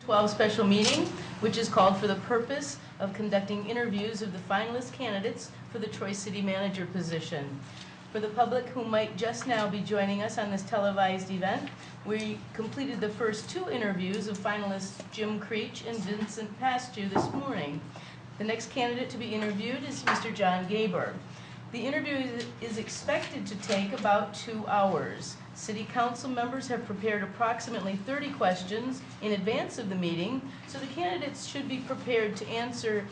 12 special meeting, which is called for the purpose of conducting interviews of the finalist candidates for the Troy City Manager position. For the public who might just now be joining us on this televised event, we completed the first two interviews of finalists Jim Creech and Vincent Pasteur this morning. The next candidate to be interviewed is Mr. John Gaber. The interview is expected to take about 2 hours. City Council members have prepared approximately 30 questions in advance of the meeting, so the candidates should be prepared to answer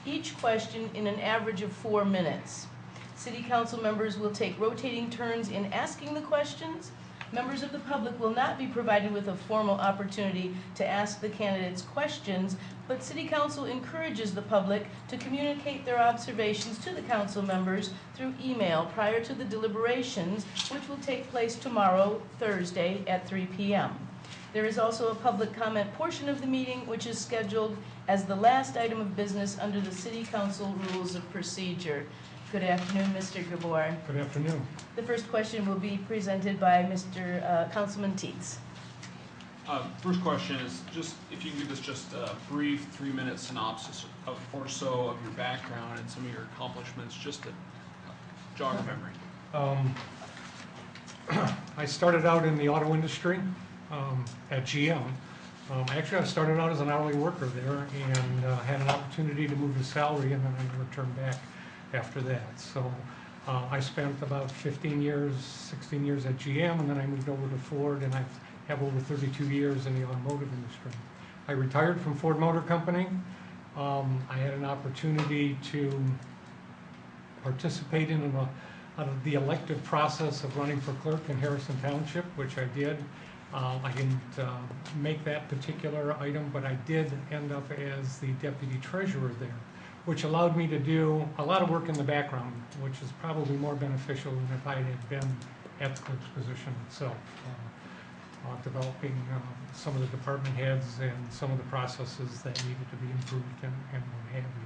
each question in an average of 4 minutes. City Council members will take rotating turns in asking the questions. Members of the public will not be provided with a formal opportunity to ask the candidates questions, but City Council encourages the public to communicate their observations to the council members through email prior to the deliberations, which will take place tomorrow, Thursday, at 3 p.m. There is also a public comment portion of the meeting, which is scheduled as the last item of business under the City Council Rules of Procedure. Good afternoon, Mr. Gabor. Good afternoon. The first question will be presented by Mr. Councilman Tietz. First question is just if you can give us just a brief 3-minute synopsis or so of your background and some of your accomplishments, just to jog your memory. I started out in the auto industry at GM. Actually, I started out as an hourly worker there and had an opportunity to move to salary, and then I returned back after that. So I spent about 15 years, 16 years at GM, and then I moved over to Ford, and I have over 32 years in the automotive industry. I retired from Ford Motor Company. I had an opportunity to participate in the elective process of running for clerk in Harrison Township, which I did. I didn't make that particular item, but I did end up as the deputy treasurer there, which allowed me to do a lot of work in the background, which is probably more beneficial than if I had been at the clerk's position itself, developing some of the department heads and some of the processes that needed to be improved and what have you.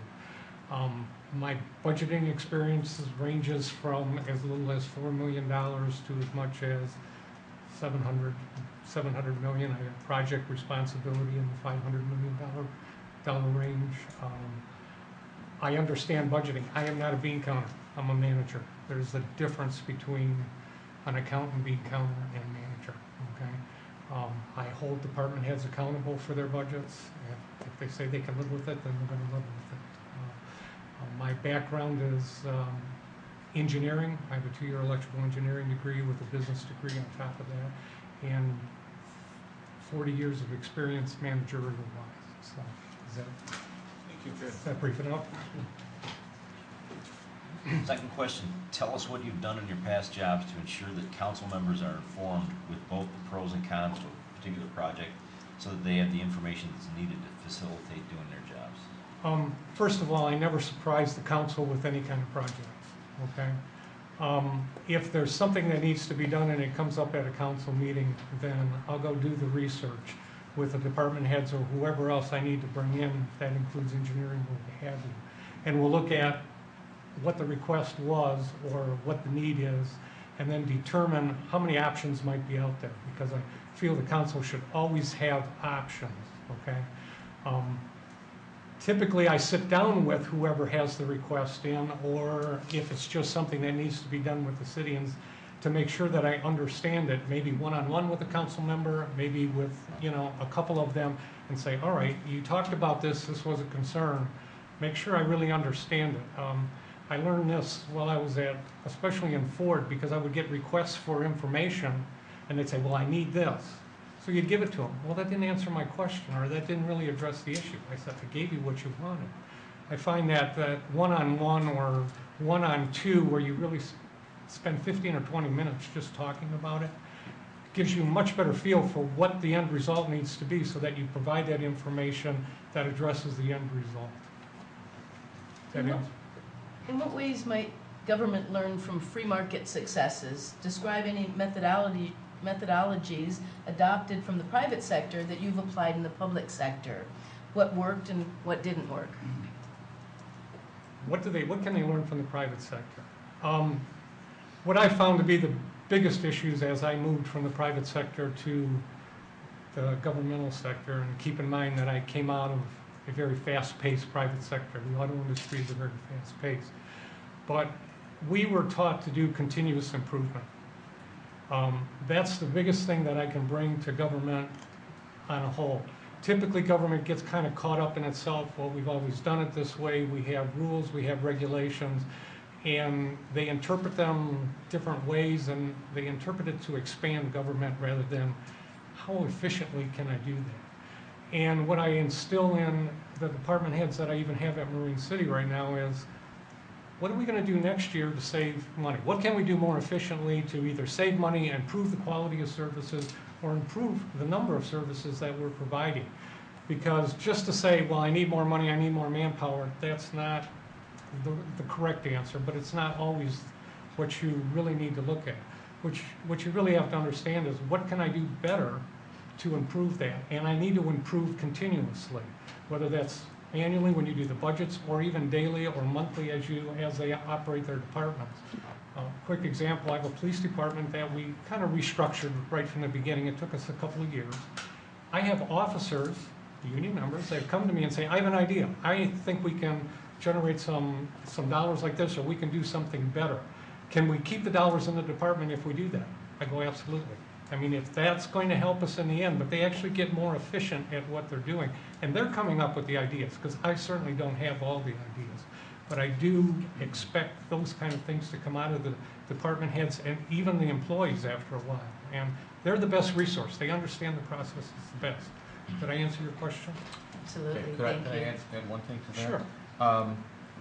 My budgeting experience ranges from as little as $4 million to as much as 700 million. I have project responsibility in the $500 million range. I understand budgeting. I am not a bean counter. I'm a manager. There's a difference between an accountant, bean counter, and manager. Okay. I hold department heads accountable for their budgets. If they say they can live with it, then they're going to live with it. My background is engineering. I have a 2-year electrical engineering degree with a business degree on top of that, and 40 years of experience managerial-wise. So, is that brief enough? Second question, tell us what you've done in your past jobs to ensure that council members are informed with both the pros and cons of a particular project so that they have the information that's needed to facilitate doing their jobs. First of all, I never surprise the council with any kind of project, okay? If there's something that needs to be done and it comes up at a council meeting, then I'll go do the research with the department heads or whoever else I need to bring in. That includes engineering, what have you. And we'll look at what the request was or what the need is, and then determine how many options might be out there, because I feel the council should always have options, okay? Typically, I sit down with whoever has the request in, or if it's just something that needs to be done with the citizens, to make sure that I understand it, maybe one-on-one with a council member, maybe with, a couple of them, and say, all right, you talked about this was a concern. Make sure I really understand it. I learned this while I was especially in Ford, because I would get requests for information, and they'd say, well, I need this. So you'd give it to them. Well, that didn't answer my question, or that didn't really address the issue. I said, I gave you what you wanted. I find that one-on-one or one-on-two, where you really spend 15 or 20 minutes just talking about it, gives you a much better feel for what the end result needs to be, so that you provide that information that addresses the end result. In what ways might government learn from free market successes? Describe any methodologies adopted from the private sector that you've applied in the public sector. What worked and what didn't work? What can they learn from the private sector? What I found to be the biggest issues as I moved from the private sector to the governmental sector, and keep in mind that I came out of a very fast-paced private sector. The auto industry is a very fast-paced. But we were taught to do continuous improvement. That's the biggest thing that I can bring to government on a whole. Typically, government gets kind of caught up in itself. Well, we've always done it this way. We have rules, we have regulations, and they interpret them different ways, and they interpret it to expand government rather than how efficiently can I do that. And what I instill in the department heads that I even have at Marine City right now is, what are we going to do next year to save money? What can we do more efficiently to either save money, improve the quality of services, or improve the number of services that we're providing? Because just to say, well, I need more money, I need more manpower, that's not the correct answer, but it's not always what you really need to look at. What you really have to understand is, what can I do better to improve that? And I need to improve continuously, whether that's annually when you do the budgets, or even daily or monthly as they operate their departments. Quick example, I have a police department that we kind of restructured right from the beginning. It took us a couple of years. I have officers, union members, that come to me and say, I have an idea. I think we can generate some dollars like this, or we can do something better. Can we keep the dollars in the department if we do that? I go, absolutely. I mean, if that's going to help us in the end, but they actually get more efficient at what they're doing. And they're coming up with the ideas, because I certainly don't have all the ideas. But I do expect those kind of things to come out of the department heads and even the employees after a while. And they're the best resource. They understand the process is the best. Did I answer your question? Absolutely, Okay, thank could I you. add one thing to that? Sure.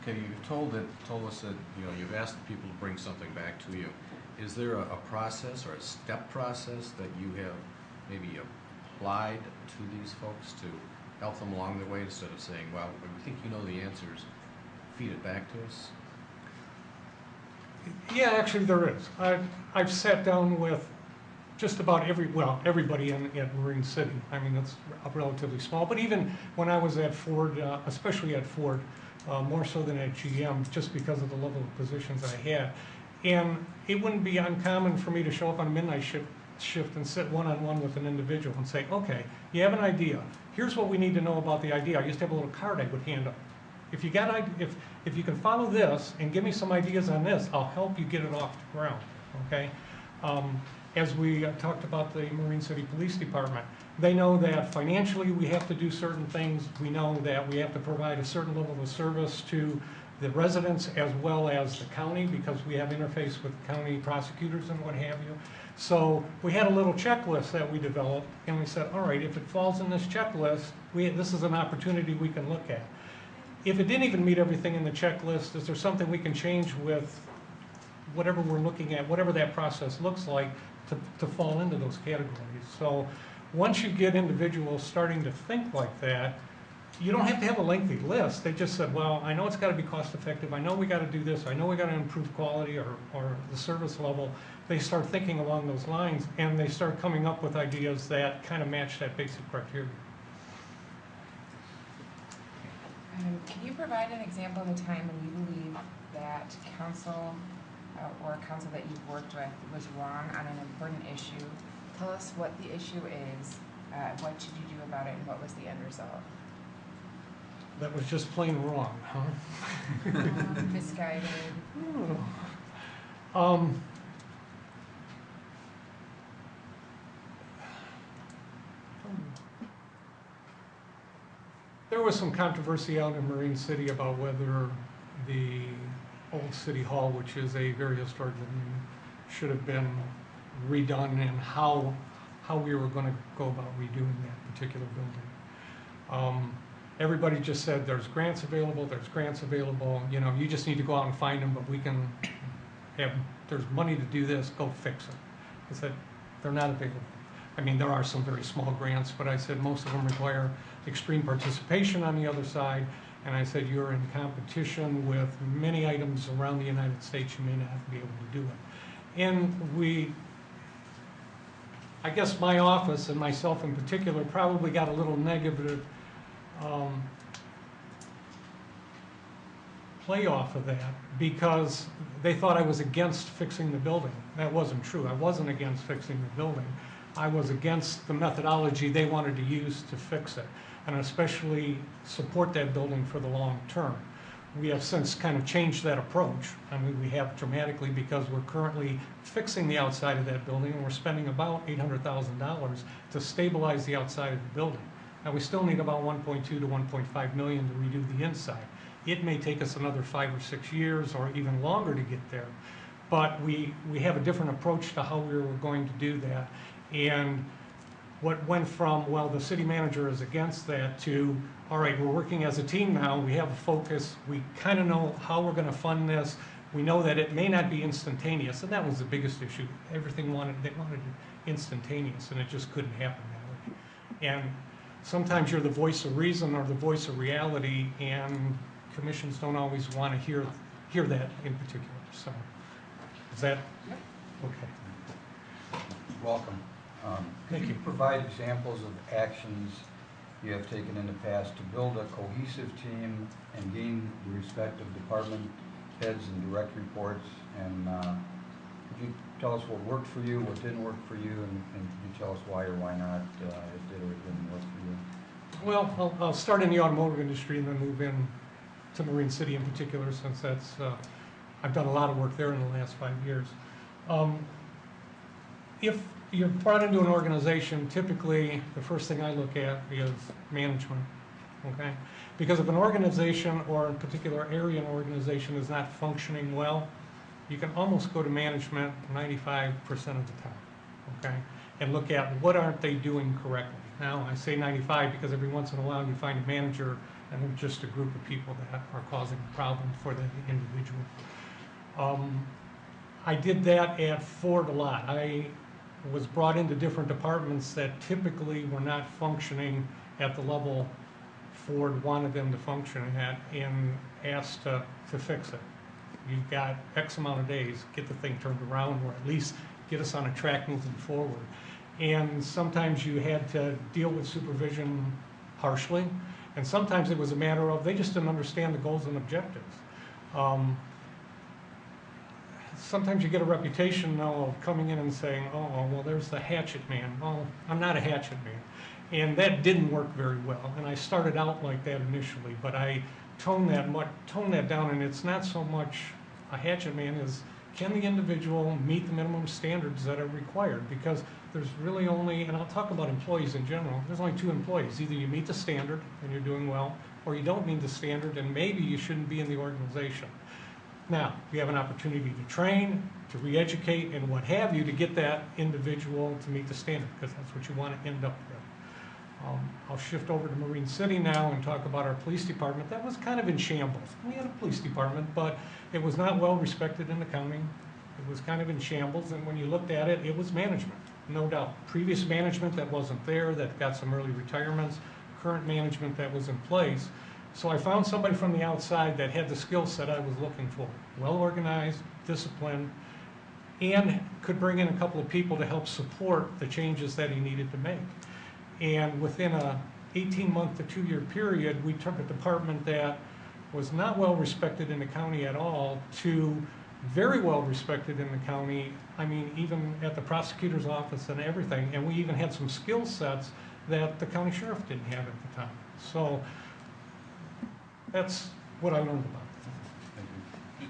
Okay, you told us that, you know, you've asked the people to bring something back to you. Is there a process or a step process that you have maybe applied to these folks to help them along the way, instead of saying, well, when we think you know the answers, feed it back to us? Yeah, actually there is. I've sat down with just about everybody at Marine City. I mean, it's relatively small, but even when I was at Ford, especially at Ford, more so than at GM, just because of the level of positions I had. And it wouldn't be uncommon for me to show up on a midnight shift and sit one-on-one with an individual and say, okay, you have an idea. Here's what we need to know about the idea. I used to have a little card I would hand up. If you can follow this and give me some ideas on this, I'll help you get it off the ground, okay? As we talked about the Marine City Police Department, they know that financially we have to do certain things. We know that we have to provide a certain level of service to the residents as well as the county, because we have interface with county prosecutors and what have you. So we had a little checklist that we developed, and we said, all right, if it falls in this checklist, this is an opportunity we can look at. If it didn't even meet everything in the checklist, is there something we can change with whatever we're looking at, whatever that process looks like, to fall into those categories? So once you get individuals starting to think like that, you don't have to have a lengthy list. They just said, well, I know it's got to be cost effective. I know we got to do this. I know we got to improve quality or the service level. They start thinking along those lines, and they start coming up with ideas that kind of match that basic criteria. Can you provide an example of a time when you believe that council or a council that you've worked with was wrong on an important issue? Tell us what the issue is, what should you do about it, and what was the end result? That was just plain wrong, huh? Misguided. There was some controversy out in Marine City about whether the old City Hall, which is a very historic building, should have been redone, and how we were going to go about redoing that particular building. Everybody just said, there's grants available, you know, you just need to go out and find them, but there's money to do this, go fix it. I said, they're not available. I mean, there are some very small grants, but I said most of them require extreme participation on the other side, and I said, you're in competition with many items around the United States, you may not be able to do it. And I guess my office, and myself in particular, probably got a little negative play off of that, because they thought I was against fixing the building. That wasn't true. I wasn't against fixing the building. I was against the methodology they wanted to use to fix it, and especially support that building for the long term. We have since kind of changed that approach. I mean, we have dramatically, because we're currently fixing the outside of that building, and we're spending about $800,000 to stabilize the outside of the building. Now, we still need about 1.2 to 1.5 million to redo the inside. It may take us another 5 or 6 years or even longer to get there, but we have a different approach to how we were going to do that. And what went from, well, the city manager is against that, to, all right, we're working as a team now, we have a focus, we kind of know how we're going to fund this, we know that it may not be instantaneous, and that was the biggest issue. They wanted it instantaneous, and it just couldn't happen that way. And sometimes you're the voice of reason or the voice of reality, and commissions don't always want to hear that in particular. So, is that? Yep. Okay. Welcome. Thank Could you you. provide examples of actions you have taken in the past to build a cohesive team and gain the respect of department heads and direct reports? And could you tell us what worked for you, what didn't work for you, and could you tell us why or why not it did or it didn't work for you? Well, I'll start in the automotive industry and then move in to Marine City in particular, since that's I've done a lot of work there in the last 5 years. If you're brought into an organization, typically the first thing I look at is management, okay? Because if an organization, or in particular area an organization, is not functioning well, you can almost go to management 95% of the time, okay? And look at what aren't they doing correctly. Now, I say 95 because every once in a while you find a manager and they're just a group of people that are causing a problem for the individual. I did that at Ford a lot. I was brought into different departments that typically were not functioning at the level Ford wanted them to function at, and asked to fix it. You've got X amount of days, get the thing turned around, or at least get us on a track moving forward. And sometimes you had to deal with supervision harshly, and sometimes it was a matter of they just didn't understand the goals and objectives. Sometimes you get a reputation now of coming in and saying, oh, well, there's the hatchet man. Well, I'm not a hatchet man. And that didn't work very well. And I started out like that initially, but I toned that down, and it's not so much a hatchet man as can the individual meet the minimum standards that are required? Because there's really only, and I'll talk about employees in general, there's only two employees. Either you meet the standard and you're doing well, or you don't meet the standard and maybe you shouldn't be in the organization. Now, we have an opportunity to train, to re-educate, and what have you, to get that individual to meet the standard, because that's what you want to end up with. I'll shift over to Marine City now and talk about our police department. That was kind of in shambles. We had a police department, but it was not well respected in the county. It was kind of in shambles, and when you looked at it, it was management, no doubt. Previous management that wasn't there, that got some early retirements, current management that was in place. So I found somebody from the outside that had the skill set I was looking for. Well organized, disciplined, and could bring in a couple of people to help support the changes that he needed to make. And within a 18-month to 2-year period, we took a department that was not well respected in the county at all to very well respected in the county. I mean, even at the prosecutor's office and everything. And we even had some skill sets that the county sheriff didn't have at the time. So that's what I learned about it. Thank you.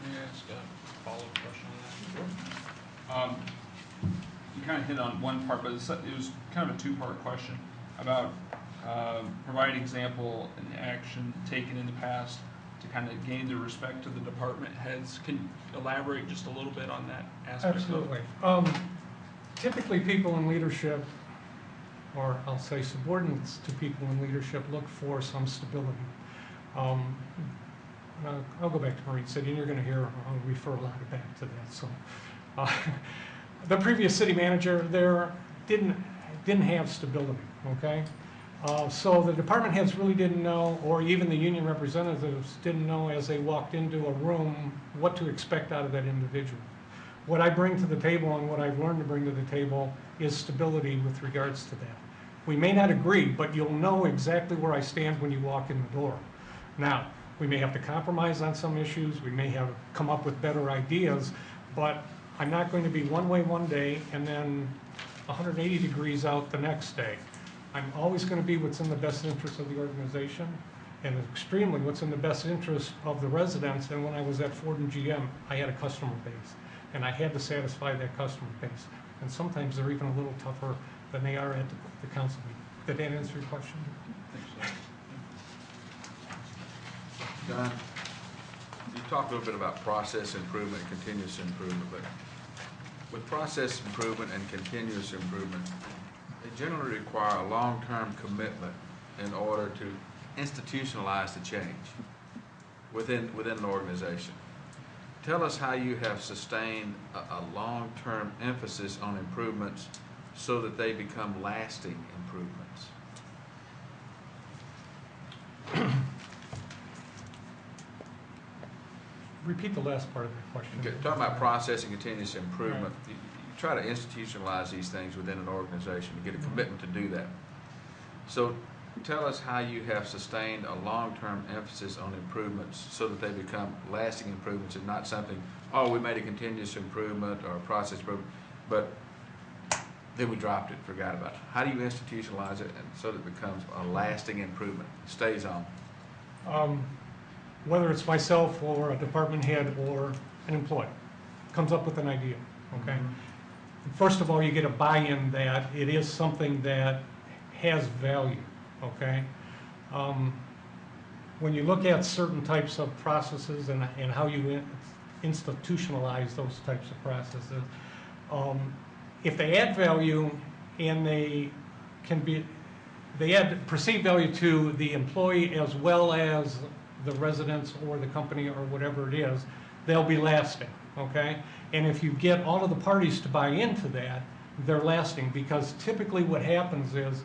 May I ask a follow-up question on that? You kind of hit on one part, but it was kind of a two-part question about providing example and action taken in the past to kind of gain the respect of the department heads. Can you elaborate just a little bit on that aspect? Absolutely. Typically, people in leadership, or I'll say subordinates to people in leadership, look for some stability. I'll go back to Marine City, and you're going to hear I'll refer a lot back to that. So, the previous city manager there didn't have stability. Okay, so the department heads really didn't know, or even the union representatives didn't know as they walked into a room what to expect out of that individual. What I bring to the table and what I've learned to bring to the table is stability with regards to that. We may not agree, but you'll know exactly where I stand when you walk in the door. Now, we may have to compromise on some issues, we may have come up with better ideas, but I'm not going to be one way one day and then 180 degrees out the next day. I'm always going to be what's in the best interest of the organization and extremely what's in the best interest of the residents. And when I was at Ford and GM, I had a customer base, and I had to satisfy that customer base. And sometimes they're even a little tougher than they are at the council meeting. Did that answer your question? Don, you talked a little bit about process improvement and continuous improvement, but with process improvement and continuous improvement, they generally require a long-term commitment in order to institutionalize the change within an organization. Tell us how you have sustained a long-term emphasis on improvements so that they become lasting improvements. Repeat the last part of the question. Okay, talking about process and continuous improvement, you try to institutionalize these things within an organization to get a commitment to do that. So tell us how you have sustained a long-term emphasis on improvements so that they become lasting improvements and not something, oh, we made a continuous improvement or a process improvement, but then we dropped it, forgot about it. How do you institutionalize it and so that it becomes a lasting improvement, stays on? Whether it's myself or a department head or an employee, comes up with an idea, okay? First of all, you get a buy-in that it is something that has value, okay? When you look at certain types of processes and how you institutionalize those types of processes, if they add value and they add perceived value to the employee as well as the residents or the company or whatever it is, they'll be lasting, okay? And if you get all of the parties to buy into that, they're lasting, because typically what happens is,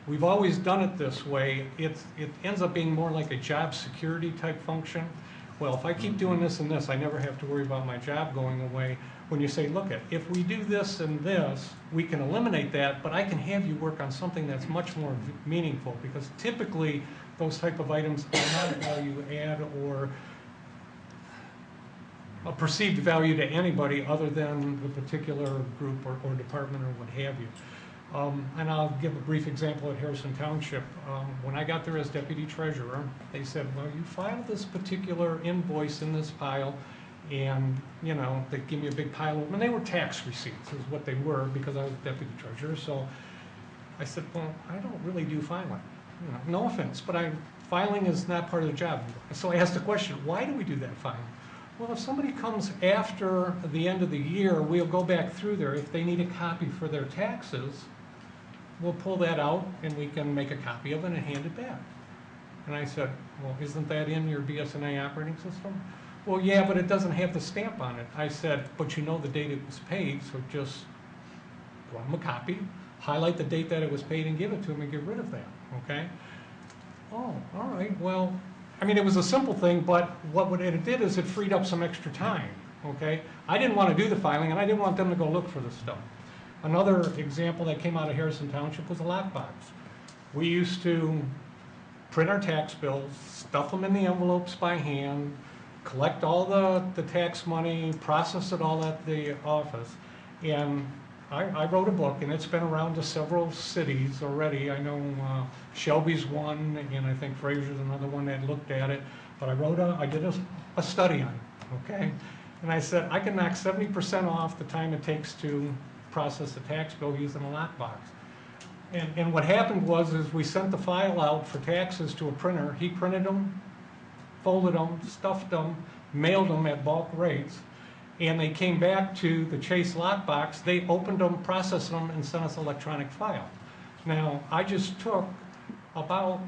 we've always done it this way, it ends up being more like a job security type function. Well, if I keep doing this and this, I never have to worry about my job going away. When you say, look, if we do this and this, we can eliminate that, but I can have you work on something that's much more meaningful, because typically those type of items are not a value add or a perceived value to anybody other than the particular group or department or what have you. And I'll give a brief example at Harrison Township. When I got there as deputy treasurer, they said, well, you filed this particular invoice in this pile, and you know, they give me a big pile of them, and they were tax receipts is what they were, because I was deputy treasurer. So I said, well, I don't really do filing. You know, no offense, but filing is not part of the job. So I asked the question, why do we do that filing? Well, if somebody comes after the end of the year, we'll go back through there. If they need a copy for their taxes, we'll pull that out and we can make a copy of it and hand it back. And I said, well, isn't that in your BSNA operating system? Well, yeah, but it doesn't have the stamp on it. I said, but you know the date it was paid, so just run them a copy, highlight the date that it was paid and give it to them and get rid of that, okay? Oh, all right, well, I mean, it was a simple thing, but what it did is it freed up some extra time, okay? I didn't want to do the filing, and I didn't want them to go look for this stuff. Another example that came out of Harrison Township was a lockbox. We used to print our tax bills, stuff them in the envelopes by hand, collect all the tax money, process it all at the office. And I wrote a book, and it's been around to several cities already. I know Shelby's one, and I think Fraser's another one that looked at it. But I did a study on it, okay? And I said, I can knock 70% off the time it takes to process a tax bill using a lockbox. And what happened was we sent the file out for taxes to a printer. He printed them, folded them, stuffed them, mailed them at bulk rates, and they came back to the Chase lockbox. They opened them, processed them, and sent us an electronic file. Now, I just took about,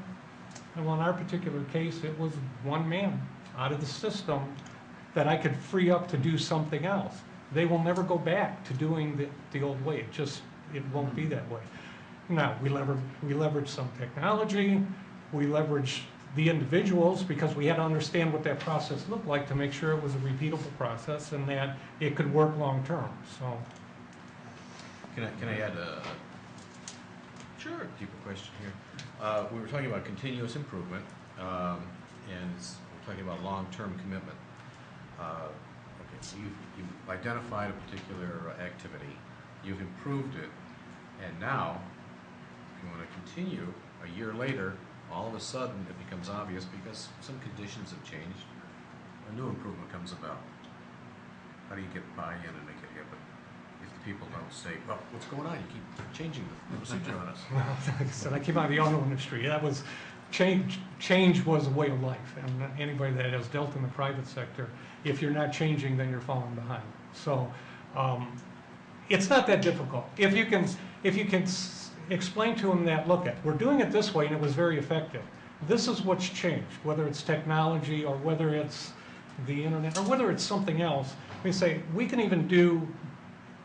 well, in our particular case, it was one man out of the system that I could free up to do something else. They will never go back to doing the old way. It won't be that way. Now, we leverage some technology, we leverage the individuals, because we had to understand what that process looked like to make sure it was a repeatable process and that it could work long term. So, Can I add a deeper question here? We were talking about continuous improvement, and we're talking about long-term commitment. Okay, so you've identified a particular activity, you've improved it, And now, if you want to continue a year later, all of a sudden it becomes obvious because some conditions have changed. A new improvement comes about. How do you get buy-in and make it happen? If the people don't say, well, what's going on? You keep changing the procedure on us. Well, like I said, I came out of the auto industry. That was, change was a way of life. And anybody that has dealt in the private sector, if you're not changing, then you're falling behind. So it's not that difficult. If you can explain to them that, look, we're doing it this way and it was very effective. This is what's changed, whether it's technology or whether it's the internet or whether it's something else. We say, we can even do,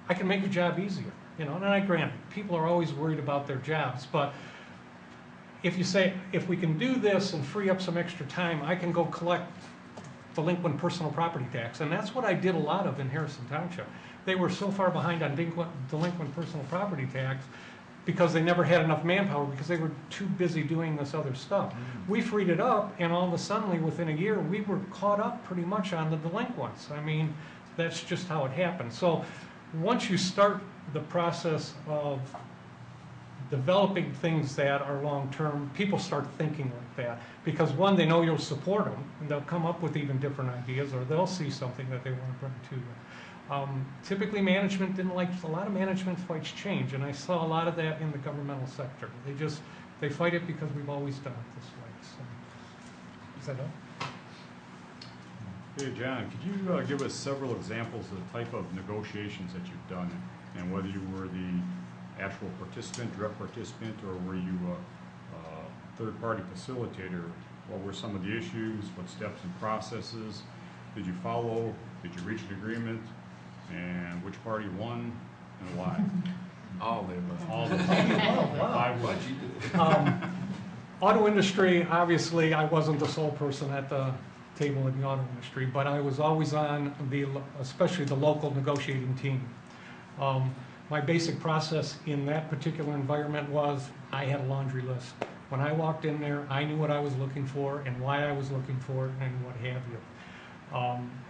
I can make your job easier. You know, and I grant people are always worried about their jobs, but if you say, if we can do this and free up some extra time, I can go collect delinquent personal property tax. And that's what I did a lot of in Harrison Township. They were so far behind on delinquent personal property tax because they never had enough manpower because they were too busy doing this other stuff. We freed it up, and all of a sudden, within a year, we were caught up pretty much on the delinquents. I mean, that's just how it happened. So once you start the process of developing things that are long-term, people start thinking like that. Because one, they know you'll support them, and they'll come up with even different ideas, or they'll see something that they want to bring to you. Typically, management didn't like, a lot of management fights change, and I saw a lot of that in the governmental sector. They fight it because we've always done it this way. So, is that all? Hey, John, could you give us several examples of the type of negotiations that you've done, and whether you were the actual participant, direct participant, or were you a third-party facilitator? What were some of the issues? What steps and processes did you follow? Did you reach an agreement? And which party won and why? All of the above. All the Oh, wow. 5 words. Auto industry, obviously, I wasn't the sole person at the table in the auto industry, but I was always on especially the local negotiating team. My basic process in that particular environment was I had a laundry list. When I walked in there, I knew what I was looking for and why I was looking for it and what have you.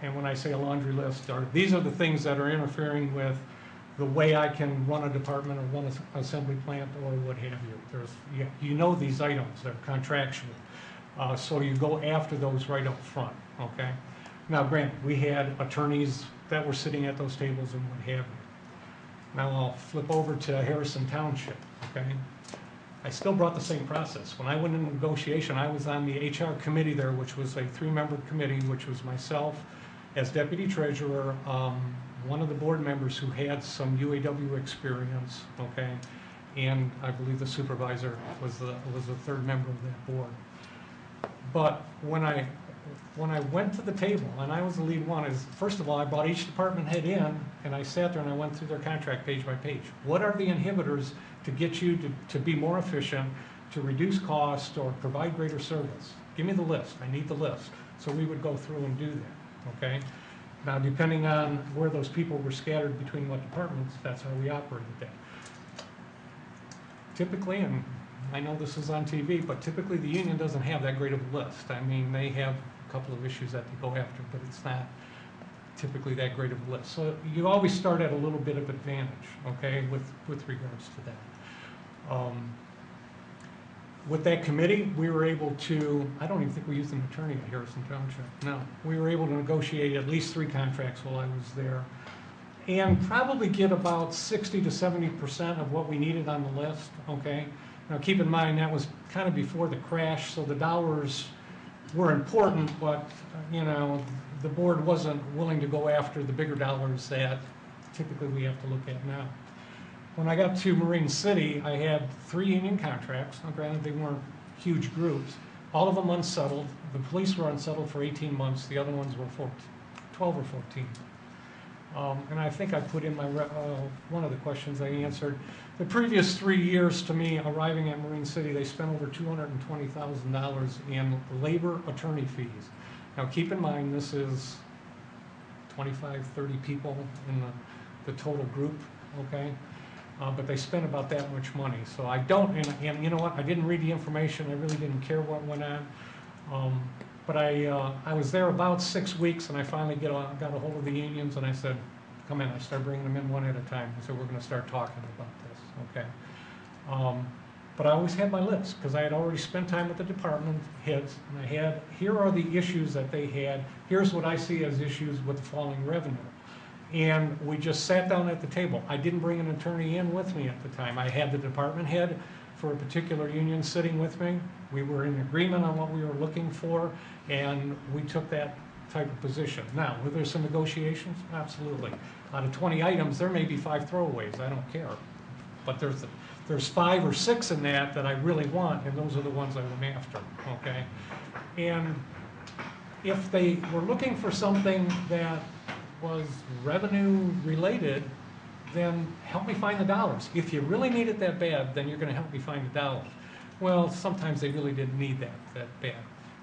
And when I say a laundry list, these are the things that are interfering with the way I can run a department or run an assembly plant or what have you. You know these items, they're contractual. So you go after those right up front, okay? Now, granted, we had attorneys that were sitting at those tables and what have you. Now I'll flip over to Harrison Township, okay? I still brought the same process. When I went into negotiation, I was on the HR committee there, which was a 3-member committee, which was myself as deputy treasurer, one of the board members who had some UAW experience, okay, and I believe the supervisor was the 3rd member of that board. But when I went to the table, and I was the lead one, first of all, I brought each department head in, and I sat there and I went through their contract page by page. What are the inhibitors to get you to be more efficient, to reduce cost, or provide greater service? Give me the list. I need the list. So we would go through and do that, okay? Now, depending on where those people were scattered between what departments, that's how we operated that. Typically, and I know this is on TV, but typically the union doesn't have that great of a list. I mean, they have a couple of issues that they go after, but it's not typically that great of a list. So you always start at a little bit of advantage, okay, with regards to that. With that committee, we were able to, I don't even think we used an attorney at Harrison Township, no. We were able to negotiate at least 3 contracts while I was there, and probably get about 60 to 70% of what we needed on the list, okay? Now keep in mind, that was kind of before the crash, so the dollars were important, but, you know, the board wasn't willing to go after the bigger dollars that typically we have to look at now. When I got to Marine City, I had 3 union contracts. Now, granted, they weren't huge groups. All of them unsettled. The police were unsettled for 18 months. The other ones were 12 or 14. And I think I put in my one of the questions I answered. The previous 3 years to me, arriving at Marine City, they spent over $220,000 in labor attorney fees. Now, keep in mind, this is 25, 30 people in the total group, okay? But they spent about that much money. So I don't, and you know what, I didn't read the information, I really didn't care what went on. But I was there about 6 weeks, and I finally got a hold of the unions, and I said, come in. I started bringing them in one at a time. I said, we're gonna start talking about this, okay? But I always had my list, because I had already spent time with the department heads, and I had, here are the issues that they had, here's what I see as issues with the falling revenue. And we just sat down at the table. I didn't bring an attorney in with me at the time. I had the department head for a particular union sitting with me. We were in agreement on what we were looking for, and we took that type of position. Now, were there some negotiations? Absolutely. Out of 20 items, there may be 5 throwaways, I don't care. But there's 5 or 6 in that I really want, and those are the ones I went after, okay? And if they were looking for something that was revenue related, then help me find the dollars. If you really need it that bad, then you're gonna help me find the dollars. Well, sometimes they really didn't need that bad.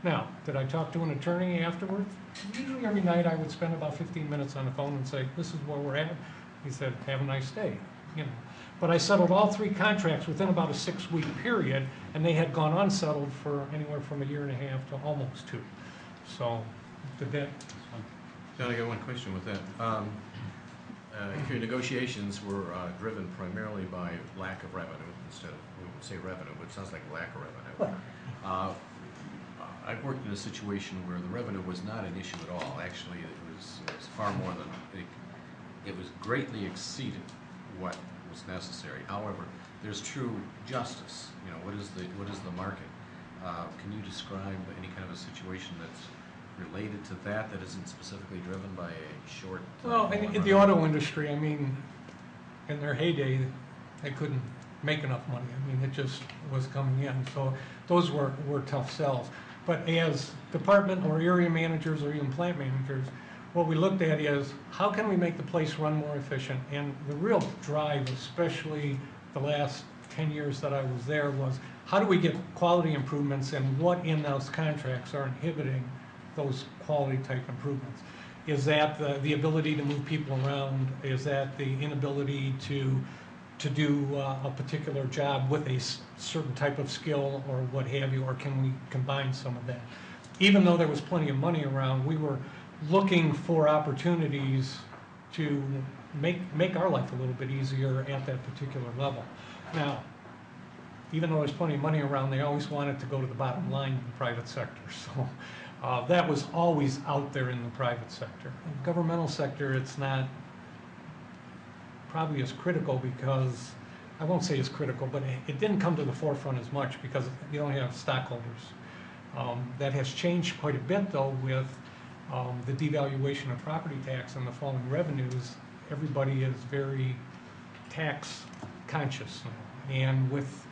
Now, did I talk to an attorney afterwards? Usually every night I would spend about 15 minutes on the phone and say, this is where we're at. He said, have a nice day, you know. But I settled all 3 contracts within about a 6-week period, and they had gone unsettled for anywhere from 1.5 years to almost 2. So, did that? John, I got one question with that. If your negotiations were driven primarily by lack of revenue, instead of, we would say revenue, but it sounds like lack of revenue. I've worked in a situation where the revenue was not an issue at all. Actually, it was far more than, it was greatly exceeded what was necessary. However, there's true justice. You know, what is the market? Can you describe any kind of a situation that's related to that isn't specifically driven by a short? Well, in the auto industry, I mean, in their heyday, they couldn't make enough money. I mean, it just was coming in. So those were tough sells. But as department or area managers or even plant managers, what we looked at is how can we make the place run more efficient? And the real drive, especially the last 10 years that I was there, was how do we get quality improvements, and what in those contracts are inhibiting those quality type improvements? Is that the ability to move people around? Is that the inability to do a particular job with a certain type of skill or what have you, or can we combine some of that? Even though there was plenty of money around, we were looking for opportunities to make our life a little bit easier at that particular level. Now, even though there's plenty of money around, they always wanted to go to the bottom line in the private sector. So that was always out there in the private sector. In the governmental sector, it's not probably as critical, because, I won't say it's critical, but it didn't come to the forefront as much because you don't have stockholders. That has changed quite a bit, though, with the devaluation of property tax and the falling revenues. Everybody is very tax conscious now. And with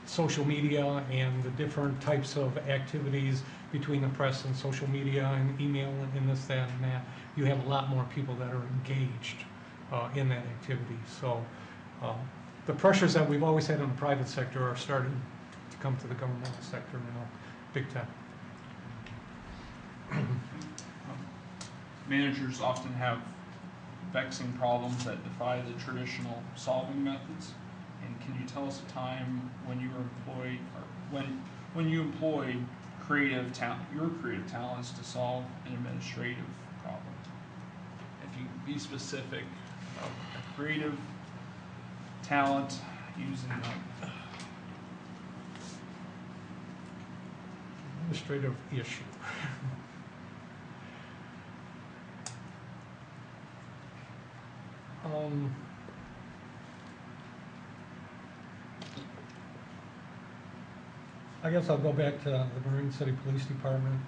social media and the different types of activities between the press and social media and email and this, that, and that, you have a lot more people that are engaged in that activity. So the pressures that we've always had in the private sector are starting to come to the governmental sector now, big time. Managers often have vexing problems that defy the traditional solving methods. And can you tell us a time when you were employed, or when you employed your creative talents to solve an administrative problem? If you can be specific about a creative talent using Administrative issue. I guess I'll go back to the Marine City Police Department.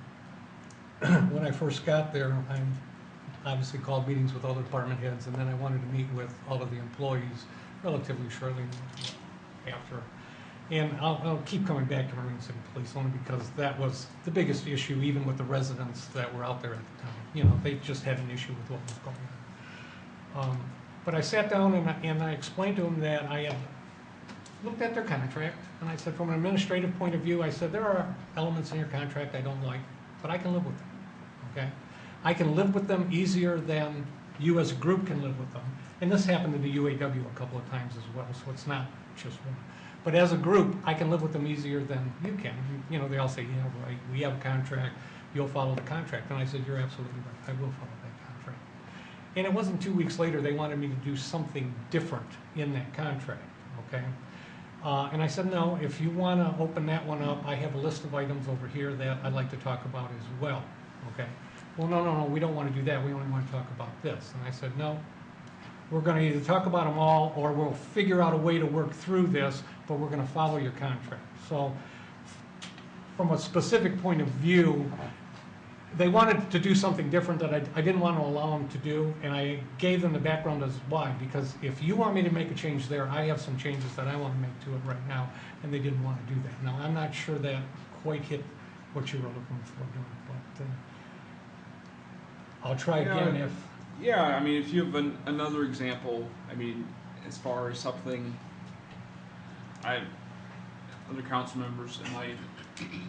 When I first got there, I obviously called meetings with all the department heads, and then I wanted to meet with all of the employees relatively shortly after. And I'll keep coming back to Marine City Police only because that was the biggest issue, even with the residents that were out there at the time. You know, they just had an issue with what was going on. But I sat down and I explained to them that I had looked at their contract, and I said, from an administrative point of view, I said, there are elements in your contract I don't like, but I can live with them, okay? I can live with them easier than you as a group can live with them. And this happened in the UAW a couple of times as well, so it's not just one. But as a group, I can live with them easier than you can. You know, they all say, yeah, right, we have a contract, you'll follow the contract. And I said, you're absolutely right, I will follow that contract. And it wasn't 2 weeks later, they wanted me to do something different in that contract, okay? And I said, no, if you want to open that one up, I have a list of items over here that I'd like to talk about as well, okay? Well, no, we don't want to do that, we only want to talk about this. And I said, no, we're going to either talk about them all, or we'll figure out a way to work through this, but we're going to follow your contract. So, from a specific point of view, they wanted to do something different that I didn't want to allow them to do, and I gave them the background as why. Because if you want me to make a change there, I have some changes that I want to make to it right now, and they didn't want to do that. Now, I'm not sure that quite hit what you were looking for doing, but I'll try again if... Yeah, I mean, if you have another example, I mean, as far as something, other council members, am I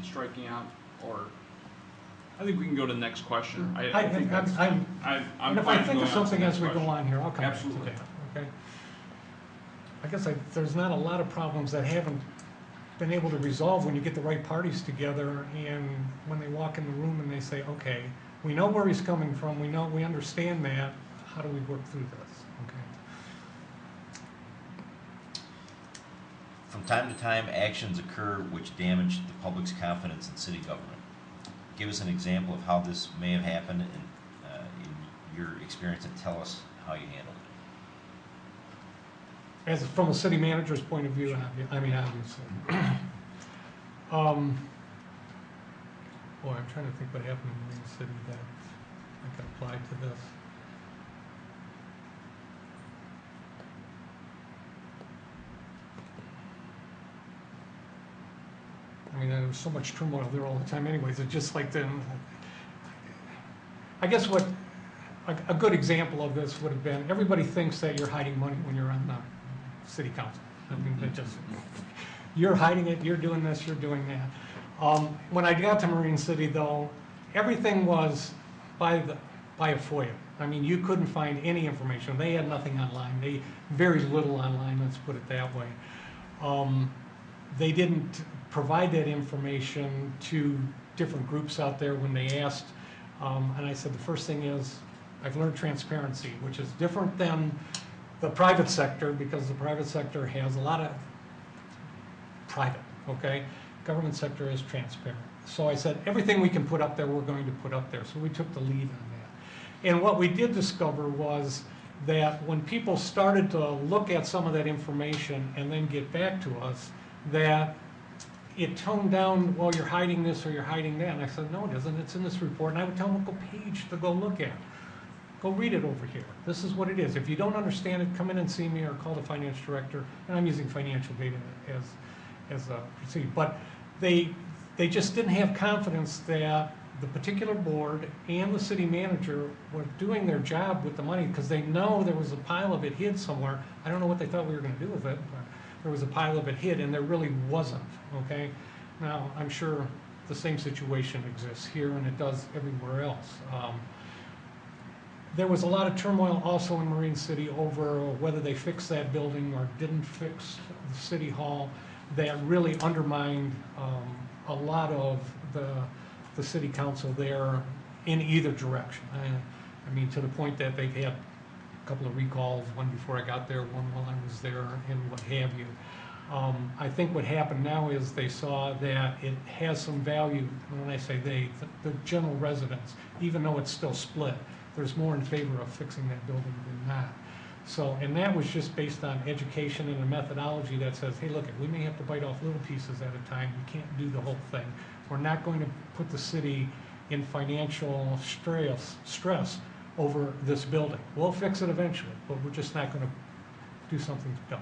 striking out, or I think we can go to the next question. I think that's, I'm And if fine I think going of on to something the as we next go question. on here, I'll come back to Absolutely. that, okay? I guess there's not a lot of problems that haven't been able to resolve when you get the right parties together, and when they walk in the room and they say, okay, we know where he's coming from, we understand that, how do we work through this, okay? From time to time, actions occur which damage the public's confidence in city government. Give us an example of how this may have happened in your experience, and tell us how you handled it. As from a city manager's point of view, I mean, obviously. Boy, I'm trying to think what happened in Marine City that I could apply to this. I mean, there was so much turmoil there all the time anyways, it's just like I guess what, a good example of this would have been, everybody thinks that you're hiding money when you're on the city council. I mean, they just, you're hiding it, you're doing this, you're doing that. When I got to Marine City though, everything was by a FOIA. I mean, you couldn't find any information. They had nothing online. Very little online, let's put it that way. They didn't provide that information to different groups out there when they asked. And I said, the first thing is, I've learned transparency, which is different than the private sector, because the private sector has a lot of private, okay? Government sector is transparent. So I said, everything we can put up there, we're going to put up there. So we took the lead on that. And what we did discover was that when people started to look at some of that information and then get back to us, that it toned down, well, you're hiding this or you're hiding that. And I said, no, it isn't. It's in this report. And I would tell them, what page to go look at. Go read it over here. This is what it is. If you don't understand it, come in and see me or call the finance director. And I'm using financial data as a procedure. But they just didn't have confidence that the particular board and the city manager were doing their job with the money, because they know there was a pile of it hid somewhere. I don't know what they thought we were going to do with it, but there was a pile of it hid, and there really wasn't, okay? Now, I'm sure the same situation exists here, and it does everywhere else. There was a lot of turmoil also in Marine City over whether they fixed that building or didn't fix the city hall, that really undermined a lot of the city council there in either direction. I mean, to the point that they had a couple of recalls, one before I got there, one while I was there, and what have you. I think what happened now is they saw that it has some value. And when I say they, the general residents, even though it's still split, there's more in favor of fixing that building than not. So, and that was just based on education and a methodology that says, hey, look, we may have to bite off little pieces at a time. We can't do the whole thing. We're not going to put the city in financial stress over this building. We'll fix it eventually, but we're just not going to do something dumb.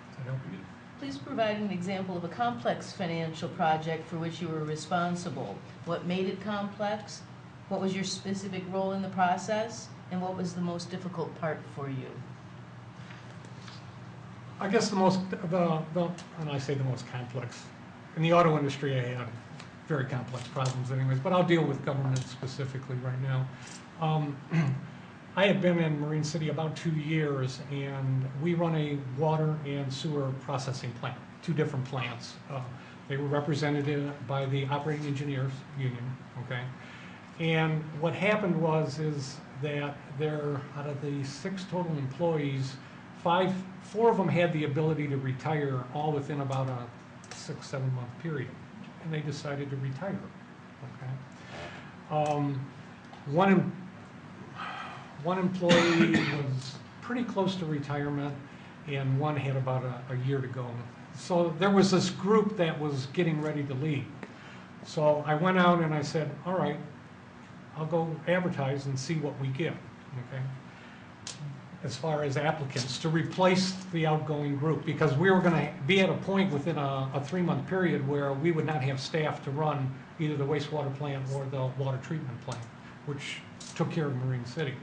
Does that help you? Please provide an example of a complex financial project for which you were responsible. What made it complex? What was your specific role in the process? And what was the most difficult part for you? I guess and I say the most complex. In the auto industry, I had very complex problems anyways, but I'll deal with government specifically right now. I had been in Marine City about 2 years, and we run a water and sewer processing plant, 2 different plants. They were represented by the operating engineers union, okay? And what happened is that there, out of the 6 total employees, 4 of them had the ability to retire all within about a 6-7 month period, and they decided to retire. Okay. One employee was pretty close to retirement, and one had about a year to go. So there was this group that was getting ready to leave. So I went out and I said, all right, I'll go advertise and see what we get, okay? As far as applicants, to replace the outgoing group, because we were gonna be at a point within a 3-month period where we would not have staff to run either the wastewater plant or the water treatment plant, which took care of Marine City.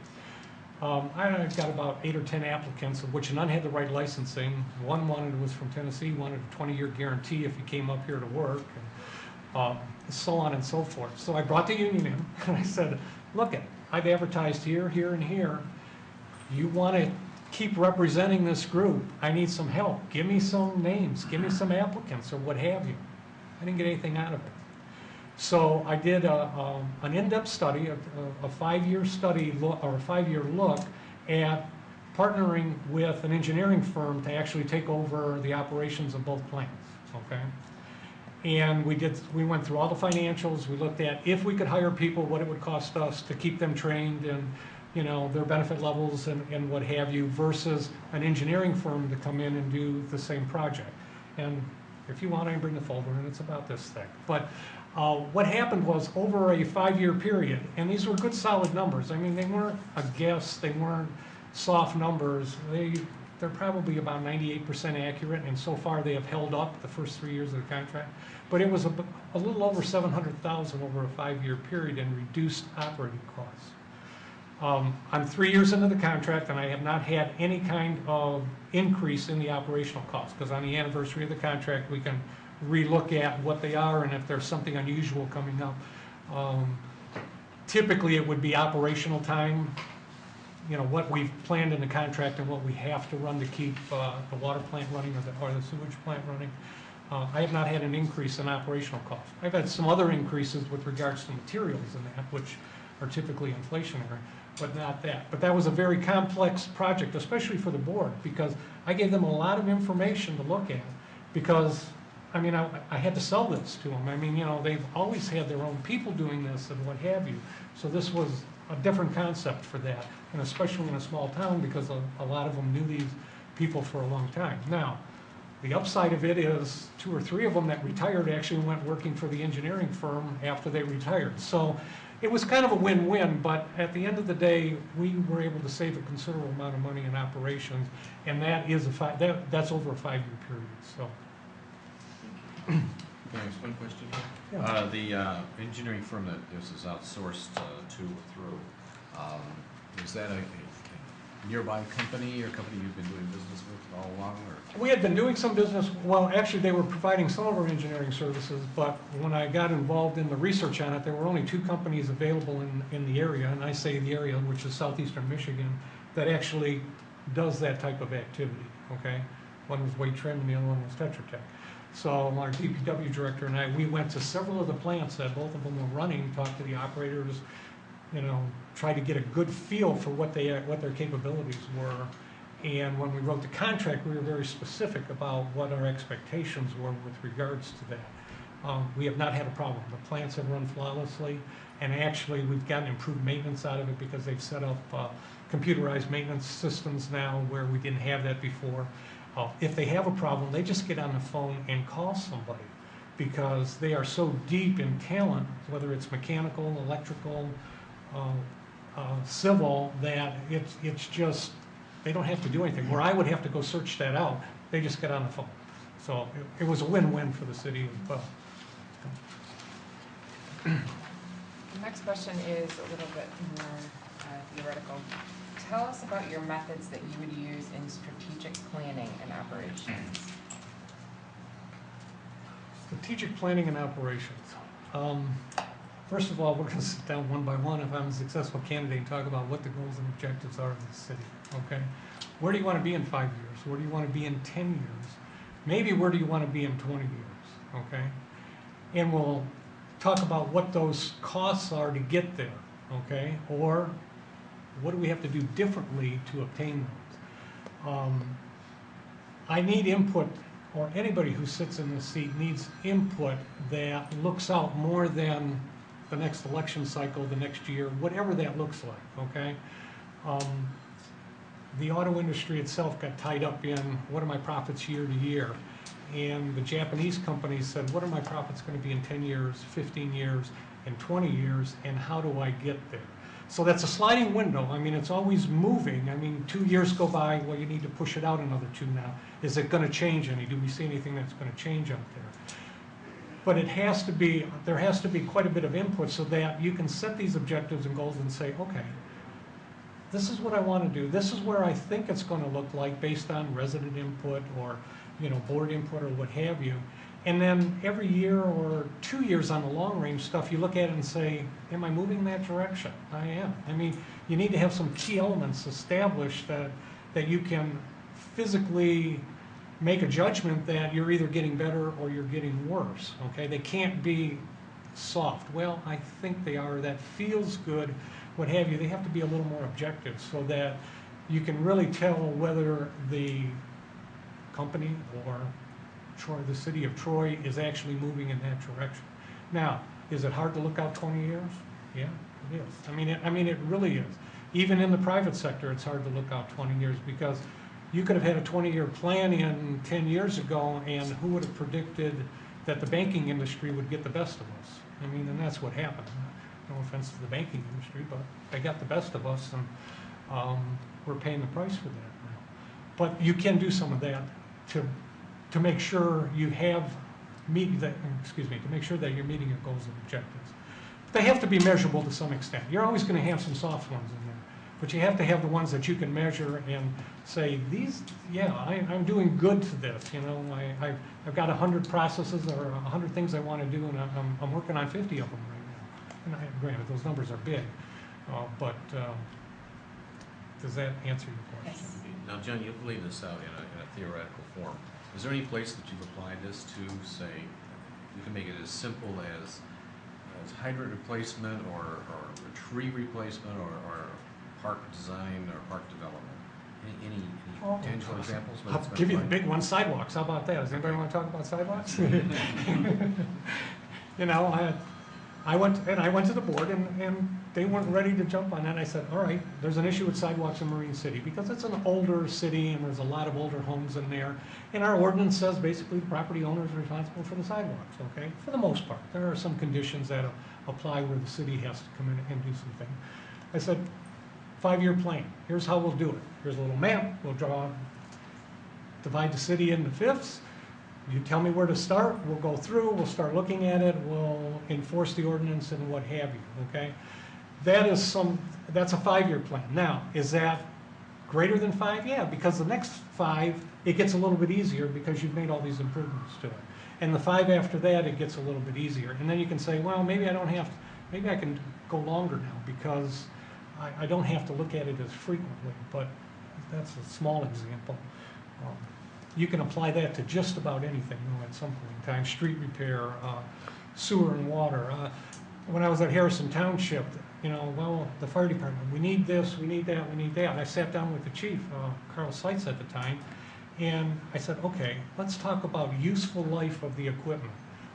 I got about 8 or 10 applicants, of which none had the right licensing. One was from Tennessee, wanted a 20-year guarantee if he came up here to work, and so on and so forth. So I brought the union in, and I said, look, I've advertised here, here, and here. You want to keep representing this group, I need some help. Give me some names, give me some applicants, or what have you. I didn't get anything out of it. So I did an in-depth study, a 5-year study, or a 5-year look at partnering with an engineering firm to actually take over the operations of both plants, okay? And we went through all the financials, we looked at if we could hire people, what it would cost us to keep them trained and, you know, their benefit levels and what have you, versus an engineering firm to come in and do the same project. And if you want, I can bring the folder in, it's about this thick. But what happened was, over a 5-year period, and these were good solid numbers, I mean, they weren't a guess, they weren't soft numbers, they're probably about 98% accurate, and so far they have held up the first 3 years of the contract. But it was a little over $700,000 over a 5-year period in reduced operating costs. I'm 3 years into the contract, and I have not had any kind of increase in the operational costs, because on the anniversary of the contract, we can relook at what they are and if there's something unusual coming up. Typically, it would be operational time, you know, what we've planned in the contract and what we have to run to keep the water plant running or the sewage plant running. I have not had an increase in operational costs. I've had some other increases with regards to materials and that, which are typically inflationary, but not that. But that was a very complex project, especially for the board, because I gave them a lot of information to look at, because I mean, I had to sell this to them. I mean, you know, they've always had their own people doing this and what have you. So this was a different concept for that, and especially in a small town, because a lot of them knew these people for a long time. Now, the upside of it is 2 or 3 of them that retired actually went working for the engineering firm after they retired. So it was kind of a win-win, but at the end of the day, we were able to save a considerable amount of money in operations, and that is that's over a 5-year period. So. Can I ask one question? Yeah. The engineering firm that this is outsourced to or through, is that a nearby company or company you've been doing business with all along? Or? We had been doing some business, well, actually they were providing some of our engineering services, but when I got involved in the research on it, there were only 2 companies available in the area, and I say the area, which is southeastern Michigan, that actually does that type of activity, okay? One was Wade Trim and the other one was Tetra Tech. So our DPW director and I, we went to several of the plants that both of them were running, talked to the operators, you know, tried to get a good feel for what their capabilities were. And when we wrote the contract, we were very specific about what our expectations were with regards to that. We have not had a problem. The plants have run flawlessly, and actually we've gotten improved maintenance out of it because they've set up computerized maintenance systems now where we didn't have that before. If they have a problem, they just get on the phone and call somebody, because they are so deep in talent, whether it's mechanical, electrical, civil, that it's just, they don't have to do anything. Where I would have to go search that out, they just get on the phone. So it was a win-win for the city as well. The next question is a little bit more theoretical. Tell us about your methods that you would use in strategic planning and operations. Strategic planning and operations. First of all, we're going to sit down one by one if I'm a successful candidate and talk about what the goals and objectives are of the city, okay? Where do you want to be in 5 years? Where do you want to be in 10 years? Maybe where do you want to be in 20 years, okay? And we'll talk about what those costs are to get there, okay? Or what do we have to do differently to obtain those? I need input, or anybody who sits in this seat needs input that looks out more than the next election cycle, the next year, whatever that looks like, okay? The auto industry itself got tied up in what are my profits year to year? And the Japanese companies said, what are my profits going to be in 10 years, 15 years, and 20 years, and how do I get there? So that's a sliding window. I mean, it's always moving. I mean, 2 years go by, well, you need to push it out another 2 now. Is it going to change any? Do we see anything that's going to change out there? But it has to be, there has to be quite a bit of input so that you can set these objectives and goals and say, okay, this is what I want to do. This is where I think it's going to look like based on resident input or, you know, board input or what have you. And then every year or 2 years on the long range stuff, you look at it and say, am I moving in that direction? I am. I mean, you need to have some key elements established that you can physically make a judgment that you're either getting better or you're getting worse, okay? They can't be soft. Well, I think they are. That feels good, what have you. They have to be a little more objective so that you can really tell whether the company or Troy, the city of Troy, is actually moving in that direction. Now, is it hard to look out 20 years? Yeah, it is. I mean, it really is. Even in the private sector, it's hard to look out 20 years because you could have had a 20-year plan in 10 years ago, and who would have predicted that the banking industry would get the best of us? I mean, and that's what happened. No offense to the banking industry, but they got the best of us, and we're paying the price for that now. But you can do some of that to make sure you have to make sure that you're meeting your goals and objectives. But they have to be measurable to some extent. You're always going to have some soft ones in there, but you have to have the ones that you can measure and say, I'm doing good to this. You know, I've got 100 processes or 100 things I want to do, and I'm working on 50 of them right now. And granted, those numbers are big, but does that answer your question? Yes. Now, John, you've laid this out in a theoretical form. Is there any place that you've applied this to, say, you can make it as simple as hydrant replacement or tree replacement or park design or park development? Any tangible examples? where I'll it's been give you the applied? big one, sidewalks. How about that? Does anybody want to talk about sidewalks? You know, I went to the board and they weren't ready to jump on that. I said, all right, there's an issue with sidewalks in Marine City because it's an older city and there's a lot of older homes in there. And our ordinance says basically the property owner is responsible for the sidewalks, okay? For the most part. There are some conditions that apply where the city has to come in and do something. I said, 5-year plan. Here's how we'll do it. Here's a little map. We'll divide the city into fifths. You tell me where to start. We'll go through. We'll start looking at it. We'll enforce the ordinance and what have you, okay? That's a 5-year plan. Now, is that greater than 5? Yeah, because the next 5, it gets a little bit easier because you've made all these improvements to it. And the 5 after that, it gets a little bit easier. And then you can say, well, maybe I can go longer now because I don't have to look at it as frequently, but that's a small example. You can apply that to just about anything, you know, at some point in time. Street repair, sewer and water. When I was at Harrison Township, you know, well, the fire department, we need this, we need that, we need that. And I sat down with the chief, Carl Seitz at the time, and I said, okay, let's talk about useful life of the equipment.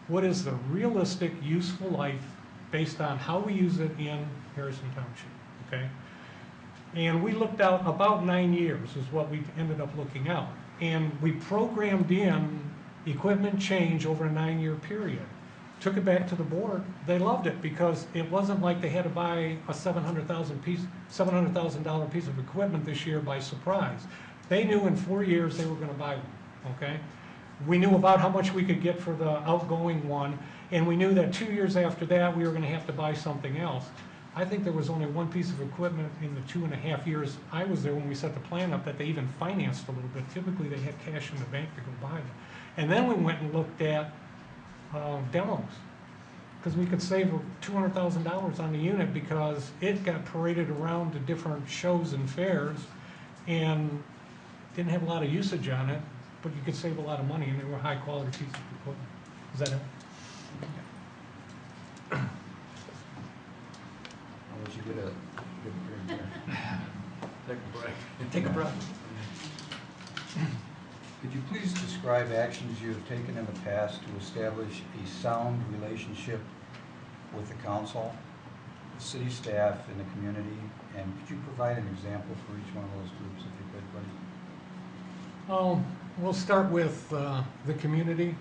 What is the realistic useful life based on how we use it in Harrison Township, okay? And we looked out about 9 years is what we ended up looking out. And we programmed in equipment change over a 9-year period. Took it back to the board. They loved it because it wasn't like they had to buy a $700,000 piece of equipment this year by surprise. They knew in 4 years they were going to buy one, okay? We knew about how much we could get for the outgoing one, and we knew that 2 years after that we were going to have to buy something else. I think there was only one piece of equipment in the 2.5 years I was there when we set the plan up that they even financed a little bit. Typically they had cash in the bank to go buy them. And then we went and looked at demos, because we could save $200,000 on the unit because it got paraded around to different shows and fairs and didn't have a lot of usage on it, but you could save a lot of money and they were high quality pieces of equipment. Is that it? Unless you get a good drink there. Take a break. Take a breath. Could you please describe actions you have taken in the past to establish a sound relationship with the council, the city staff, and the community? And could you provide an example for each one of those groups, if you could, please? We'll start with the community.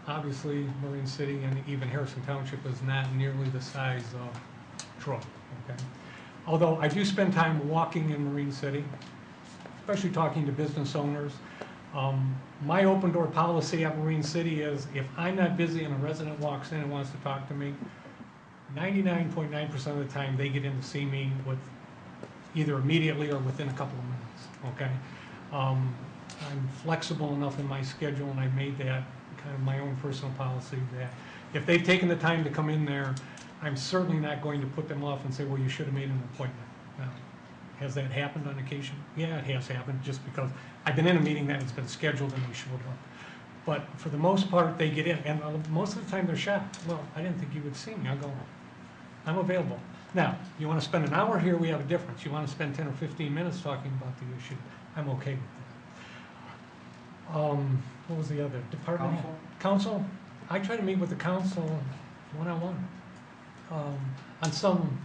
Obviously, Marine City and even Harrison Township is not nearly the size of Troy, okay? Although I do spend time walking in Marine City, especially talking to business owners. My open door policy at Marine City is if I'm not busy and a resident walks in and wants to talk to me, 99.9% of the time they get in to see me with either immediately or within a couple of minutes, okay? I'm flexible enough in my schedule, and I made that kind of my own personal policy that if they've taken the time to come in there, I'm certainly not going to put them off and say, well, you should have made an appointment. Now, has that happened on occasion? Yeah, it has happened, just because I've been in a meeting that has been scheduled and they showed up. But for the most part, they get in, and most of the time they're shocked. Well, I didn't think you would see me. I go, I'm available. Now, you want to spend an hour here, we have a difference. You want to spend 10 or 15 minutes talking about the issue, I'm okay with that. What was the other? Department? Council? Council? I try to meet with the council one-on-one, on some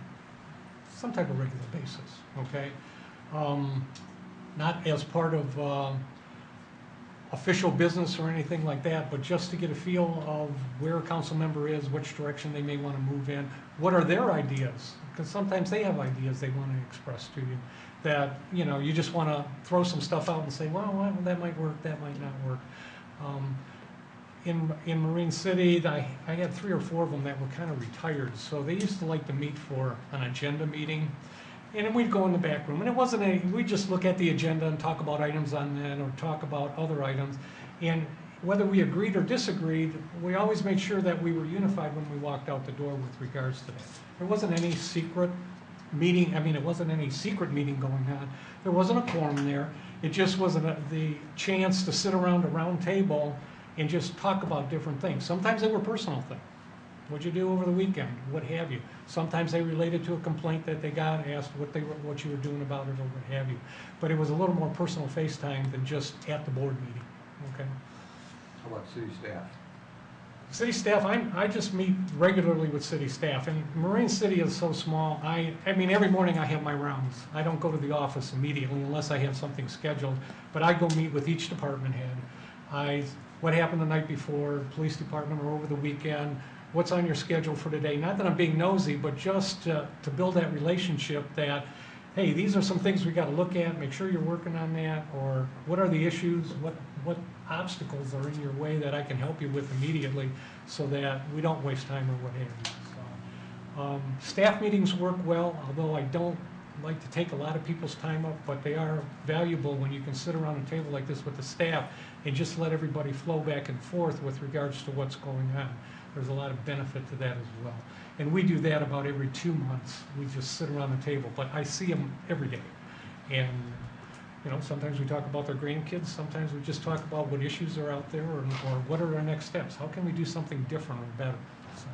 type of regular basis, okay? Not as part of official business or anything like that, but just to get a feel of where a council member is, which direction they may want to move in, what are their ideas? Because sometimes they have ideas they want to express to you that, you know, you just want to throw some stuff out and say, well, that might work, that might not work. In Marine City, I had 3 or 4 of them that were kind of retired, so they used to like to meet for an agenda meeting. And then we'd go in the back room, and it wasn't any, we'd just look at the agenda and talk about items on that or talk about other items. And whether we agreed or disagreed, we always made sure that we were unified when we walked out the door with regards to that. There wasn't any secret meeting, it wasn't any secret meeting going on. There wasn't a quorum there. It just was the chance to sit around a round table and just talk about different things. Sometimes they were personal things. What'd you do over the weekend? What have you? Sometimes they related to a complaint that they got, asked what you were doing about it or what have you. But it was a little more personal FaceTime than just at the board meeting, okay? How about city staff? City staff, I just meet regularly with city staff, and Marine City is so small, I mean, every morning I have my rounds. I don't go to the office immediately unless I have something scheduled, but I go meet with each department head. What happened the night before, police department, or over the weekend, what's on your schedule for today? Not that I'm being nosy, but just to build that relationship that, hey, these are some things we got to look at, make sure you're working on that, or what are the issues, what obstacles are in your way that I can help you with immediately so that we don't waste time or what have you. So, staff meetings work well, although I don't like to take a lot of people's time up, but they are valuable when you can sit around a table like this with the staff and just let everybody flow back and forth with regards to what's going on. There's a lot of benefit to that as well. And we do that about every 2 months. We just sit around the table, but I see them every day. And, you know, sometimes we talk about their grandkids, sometimes we just talk about what issues are out there or what are our next steps. How can we do something different or better? So.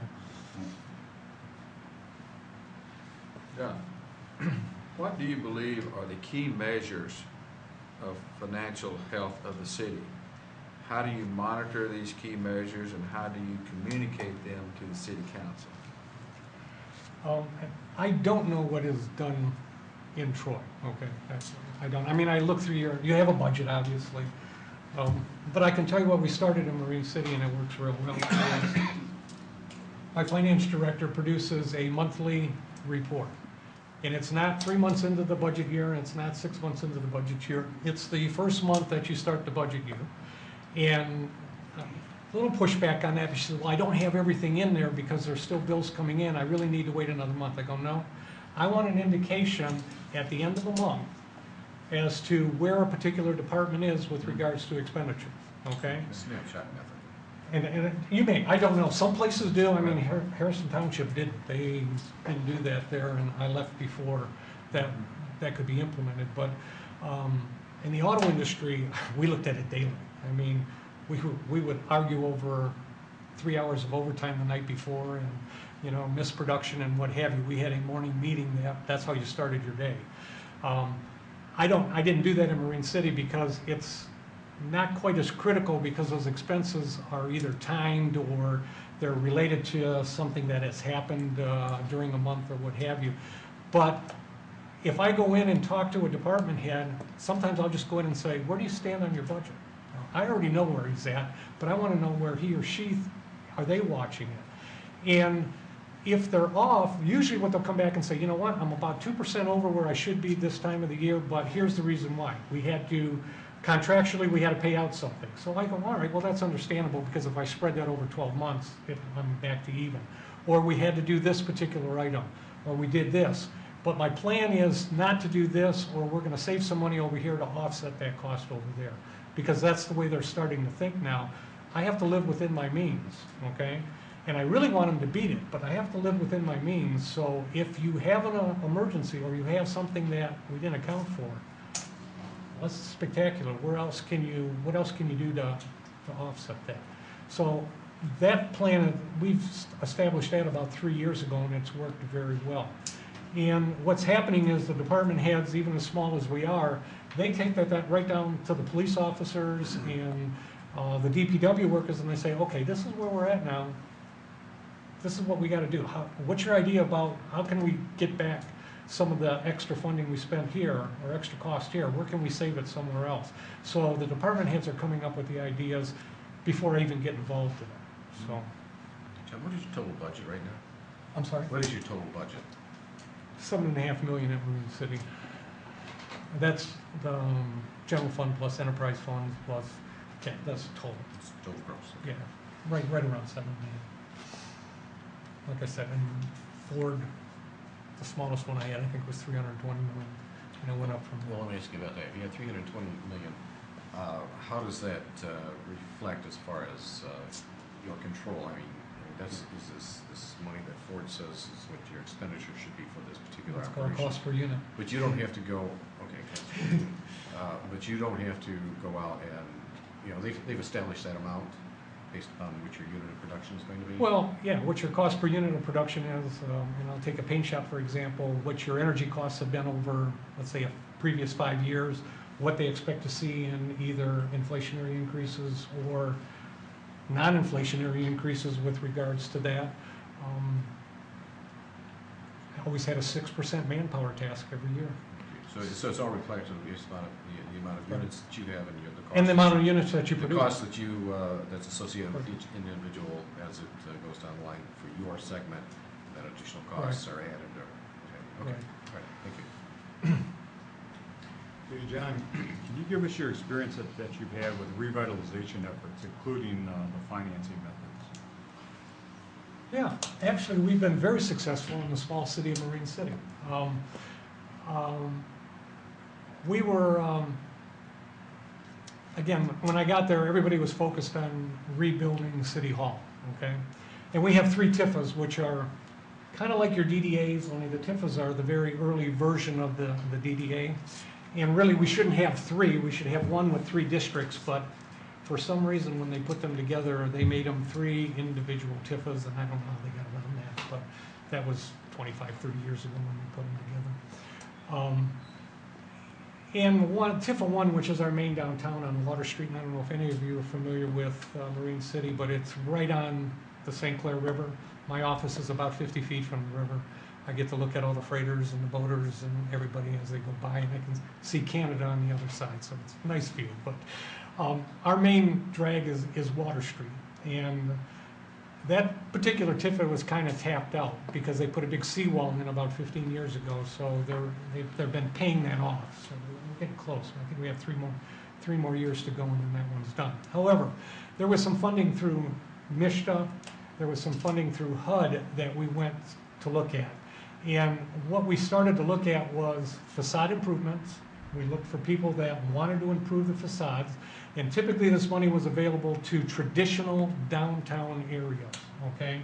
John, what do you believe are the key measures of financial health of the city? How do you monitor these key measures, and how do you communicate them to the city council? I don't know what is done in Troy, okay? I don't. I mean, I look through you have a budget, obviously. But I can tell you what we started in Marine City, and it works real well. My finance director produces a monthly report. And it's not 3 months into the budget year, and it's not 6 months into the budget year. It's the first month that you start the budget year. And a little pushback on that. She said, well, I don't have everything in there because there's still bills coming in. I really need to wait another month. I go, no. I want an indication at the end of the month as to where a particular department is with regards to expenditures, okay? Snapshot method. And you may, I don't know, some places do. I mean, Harrison Township did, they didn't do that there, and I left before that could be implemented. But in the auto industry, we looked at it daily. I mean, we would argue over 3 hours of overtime the night before and, you know, missed production and what have you. We had a morning meeting, that's how you started your day. I didn't do that in Marine City because it's not quite as critical because those expenses are either timed or they're related to something that has happened during a month or what have you. But if I go in and talk to a department head, sometimes I'll just go in and say, where do you stand on your budget? I already know where he's at, but I want to know where he or she, are they watching it? And if they're off, usually what they'll come back and say, you know what, I'm about 2% over where I should be this time of the year, but here's the reason why. Contractually, we had to pay out something. So I go, all right, well, that's understandable because if I spread that over 12 months, I'm back to even. Or we had to do this particular item, or we did this. But my plan is not to do this, or we're going to save some money over here to offset that cost over there. Because that's the way they're starting to think now. I have to live within my means, okay? And I really want them to beat it, but I have to live within my means. So if you have an emergency or you have something that we didn't account for, that's spectacular. What else can you do to offset that? So that plan, we've established that about 3 years ago, and it's worked very well. And what's happening is the department heads, even as small as we are, they take that right down to the police officers and the DPW workers, and they say, okay, this is where we're at now. This is what we got to do. What's your idea about how can we get back some of the extra funding we spent here or extra cost here? Where can we save it somewhere else? So the department heads are coming up with the ideas before I even get involved in it. So, John, what is your total budget right now? I'm sorry? What is your total budget? $7.5 million at Marine City. That's the general fund plus enterprise funds plus, yeah, that's total. It's total gross. Yeah, right around 7 million. Like I said, and Ford, the smallest one I had, I think was 320 million, and it went up from there. Well, let me ask you about that. If you had 320 million, how does that reflect as far as your control? I mean, is this money that Ford says is what your expenditure should be for this particular It's called operation? cost per unit. But you don't have to go, okay, cost per unit. But you don't have to go out and, you know, they've established that amount based upon what your unit of production is going to be? Well, yeah, what your cost per unit of production is, and I'll take a paint shop, for example, what your energy costs have been over, let's say, a previous 5 years, what they expect to see in either inflationary increases or non-inflationary increases with regards to that. I always had a 6% manpower task every year. So it's all reflected based upon the amount of units that you have and the cost. And the amount of units that you The produce. cost that that's associated with each individual as it goes down the line for your segment, that additional costs are added or, okay, Right. all right, thank you. Hey, John, can you give us your experience that you've had with revitalization efforts, including the financing methods? Yeah, actually, we've been very successful in the small city of Marine City. We were, again, when I got there, everybody was focused on rebuilding City Hall, okay? And we have 3 TIFAs, which are kind of like your DDAs, only the TIFAs are the very early version of the DDA. And really, we shouldn't have 3, we should have 1 with 3 districts, but for some reason, when they put them together, they made them 3 individual TIFAs, and I don't know how they got around that, but that was 25, 30 years ago when we put them together. And TIFA 1, which is our main downtown on Water Street, and I don't know if any of you are familiar with Marine City, but it's right on the St. Clair River. My office is about 50 feet from the river. I get to look at all the freighters and the boaters and everybody as they go by, and I can see Canada on the other side, so it's a nice view. But our main drag is Water Street, and that particular TIFA was kind of tapped out because they put a big seawall in about 15 years ago, so they've been paying that off. So we're getting close. I think we have 3 more years to go, and then that one's done. However, there was some funding through MISTA, there was some funding through HUD that we went to look at. And what we started to look at was facade improvements. We looked for people that wanted to improve the facades, and typically this money was available to traditional downtown areas, okay?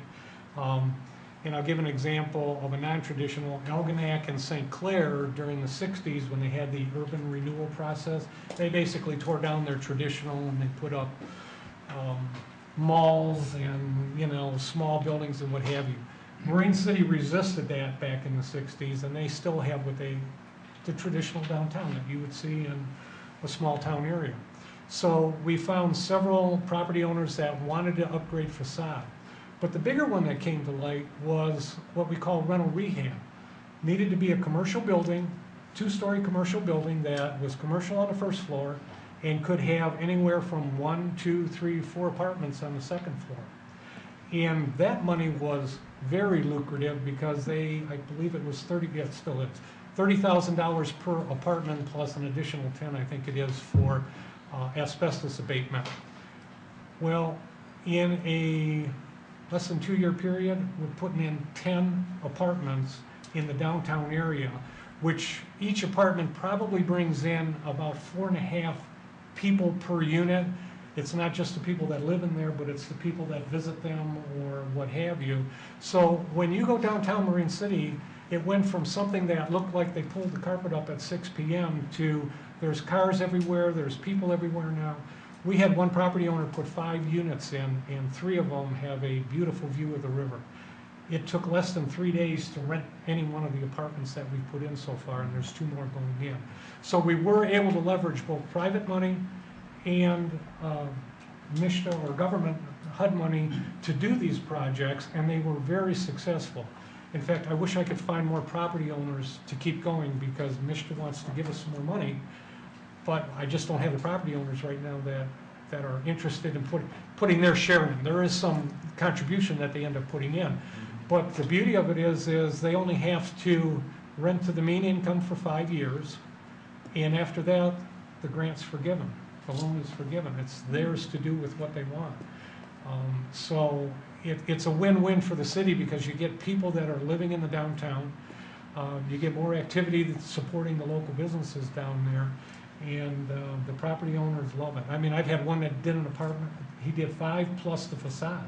And I'll give an example of a non-traditional. Algonac and St. Clair during the 60s when they had the urban renewal process, they basically tore down their traditional and they put up malls and, small buildings and what have you. Marine City resisted that back in the 60s, and they still have the traditional downtown that you would see in a small town area. So we found several property owners that wanted to upgrade facade. But the bigger one that came to light was what we call rental rehab. Needed to be a commercial building, two-story commercial building that was commercial on the first floor and could have anywhere from 1, 2, 3, 4 apartments on the second floor. And that money was very lucrative because I believe it was it still is, $30,000 per apartment plus an additional 10, I think it is, for asbestos abatement. Well, in a less than 2-year period, we're putting in 10 apartments in the downtown area, which each apartment probably brings in about 4.5 people per unit. It's not just the people that live in there, but it's the people that visit them or what have you. So when you go downtown Marine City, it went from something that looked like they pulled the carpet up at 6 p.m. to there's cars everywhere, there's people everywhere now. We had one property owner put 5 units in, and 3 of them have a beautiful view of the river. It took less than 3 days to rent any one of the apartments that we've put in so far, and there's 2 more going in. So we were able to leverage both private money and MISHDA or government HUD money to do these projects, and they were very successful. In fact, I wish I could find more property owners to keep going because MISHDA wants to give us some more money, but I just don't have the property owners right now that are interested in putting their share in. There is some contribution that they end up putting in. But the beauty of it is they only have to rent to the mean income for 5 years, and after that, the grant's forgiven. The loan is forgiven. It's theirs to do with what they want. So it's a win-win for the city because you get people that are living in the downtown. You get more activity that's supporting the local businesses down there, and the property owners love it. I mean, I've had one that did an apartment. He did 5 plus the facade.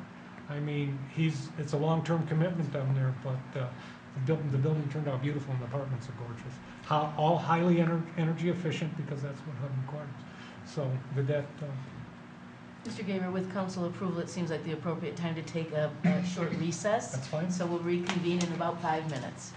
I mean, it's a long-term commitment down there, but the building turned out beautiful and the apartments are gorgeous. All highly energy efficient because that's what HUD requires. So did that... Mr. Gamer, with council approval, it seems like the appropriate time to take a short recess. That's fine. So we'll reconvene in about 5 minutes.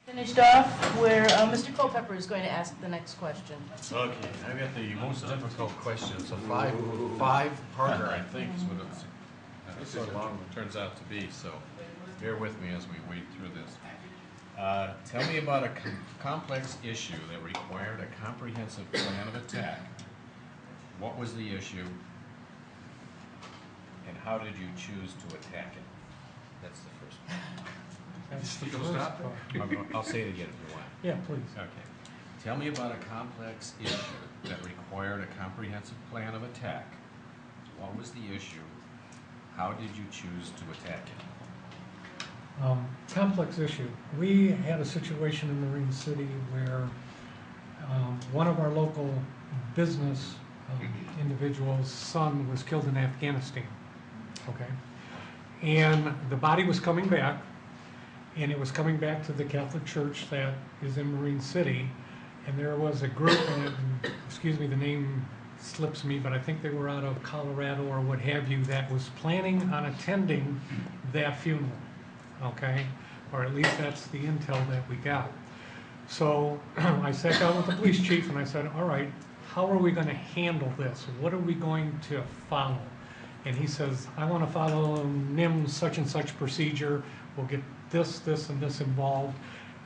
Finished off where Mr. Culpepper is going to ask the next question. Okay, I've got the most difficult question. It's a five-parter, I think, is what it's, that's so long it turns out to be, so bear with me as we wade through this. Tell me about a complex issue that required a comprehensive plan of attack. What was the issue? And how did you choose to attack it? That's the first one. That's the You first gonna stop? part. I'll say it again if you want. Yeah, please. Okay. Tell me about a complex issue that required a comprehensive plan of attack. What was the issue? How did you choose to attack it? Complex issue. We had a situation in Marine City where one of our local business individuals' son was killed in Afghanistan. Okay? And the body was coming back, and it was coming back to the Catholic Church that is in Marine City. And there was a group, and excuse me, the name slips me, but I think they were out of Colorado or what have you, that was planning on attending that funeral. Okay? Or at least that's the intel that we got. So I sat down with the police chief and I said, all right, how are we going to handle this? What are we going to follow? And he says, I want to follow NIM's such and such procedure. We'll get this, this, and this involved.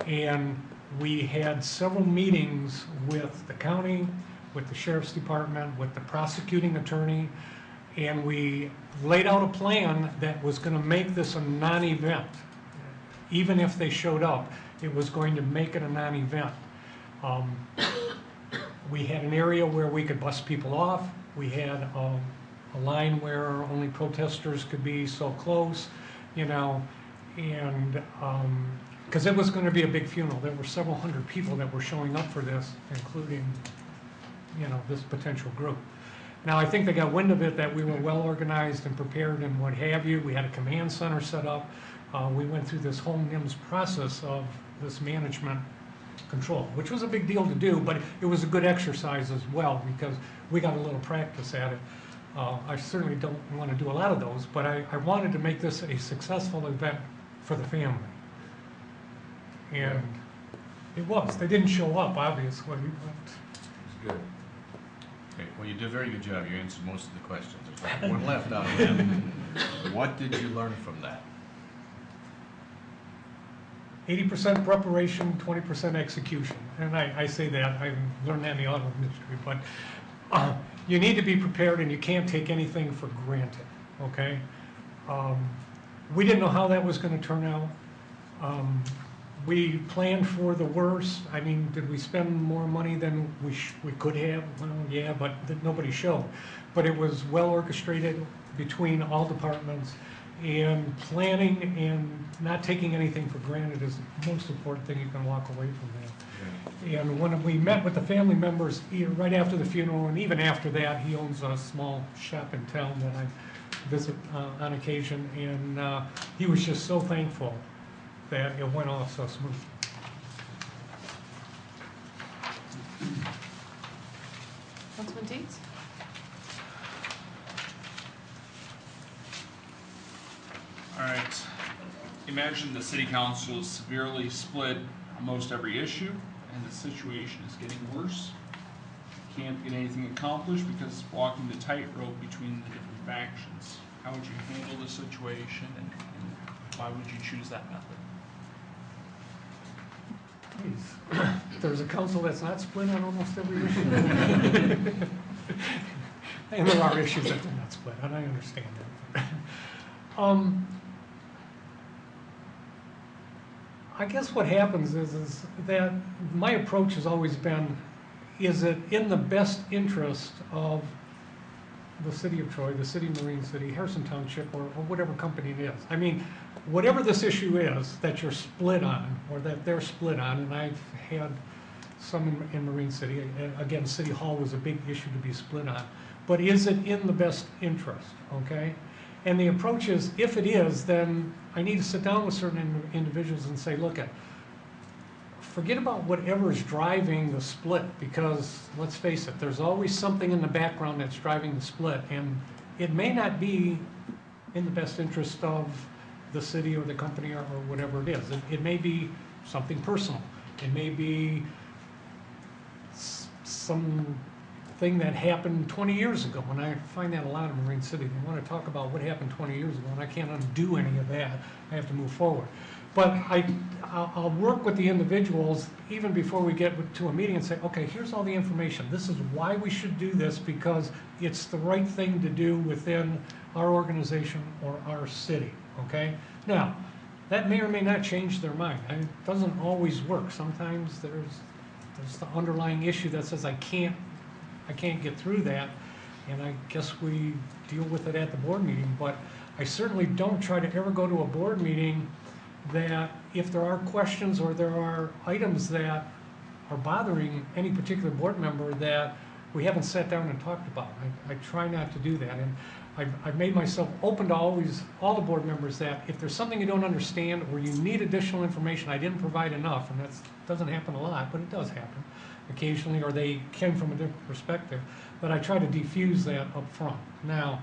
And we had several meetings with the county, with the sheriff's department, with the prosecuting attorney, and we laid out a plan that was going to make this a non-event. Even if they showed up, it was going to make it a non-event. We had an area where we could bus people off. We had a line where only protesters could be so close, you know, and because it was going to be a big funeral. There were several hundred people that were showing up for this, including, you know, this potential group. Now, I think they got wind of it that we were well organized and prepared and what have you. We had a command center set up. We went through this whole NIMS process of this management control, which was a big deal to do, but it was a good exercise as well because we got a little practice at it. I certainly don't want to do a lot of those, but I wanted to make this a successful event for the family. And it was. They didn't show up, obviously, but It's good. Okay, well, you did a very good job. You answered most of the questions. There's like one left out of them. What did you learn from that? 80% preparation, 20% execution. And I say that, I learned that in the auto industry, but you need to be prepared and you can't take anything for granted, okay? We didn't know how that was going to turn out. We planned for the worst. I mean, did we spend more money than we could have? Well, yeah, but nobody showed. But it was well orchestrated between all departments, and planning and not taking anything for granted is the most important thing you can walk away from that. And when we met with the family members, right after the funeral, and even after that, he owns a small shop in town that I visit on occasion, and he was just so thankful that it went off so smooth. Councilman Dietz? All right. Imagine the city council is severely split on most every issue, and the situation is getting worse. You can't get anything accomplished because it's walking the tightrope between the different factions. How would you handle the situation, and why would you choose that method? Please. There's a council that's not split on almost every issue. And there are issues that they're not split on, I understand that. I guess what happens is that my approach has always been, is it in the best interest of the city of Troy, the city of Marine City, Harrison Township, or whatever company it is? I mean, whatever this issue is that you're split on, or that they're split on, and I've had some in Marine City, again, City Hall was a big issue to be split on, but is it in the best interest, okay? And the approach is, if it is, then I need to sit down with certain individuals and say, look, forget about whatever is driving the split, because let's face it, there's always something in the background that's driving the split, and it may not be in the best interest of the city or the company or whatever it is. It may be something personal. It may be something that happened 20 years ago, and I find that a lot in Marine City. They want to talk about what happened 20 years ago, and I can't undo any of that. I have to move forward. But I'll work with the individuals even before we get to a meeting and say, okay, here's all the information. This is why we should do this, because it's the right thing to do within our organization or our city, okay? Now, that may or may not change their mind. And it doesn't always work. Sometimes there's the underlying issue that says I can't get through that, and I guess we deal with it at the board meeting. But I certainly don't try to ever go to a board meeting that if there are questions or there are items that are bothering any particular board member that we haven't sat down and talked about. I try not to do that, and I've made myself open to all the board members that if there's something you don't understand or you need additional information, I didn't provide enough, and that doesn't happen a lot, but it does happen occasionally, or they came from a different perspective, but I try to diffuse that up front. Now,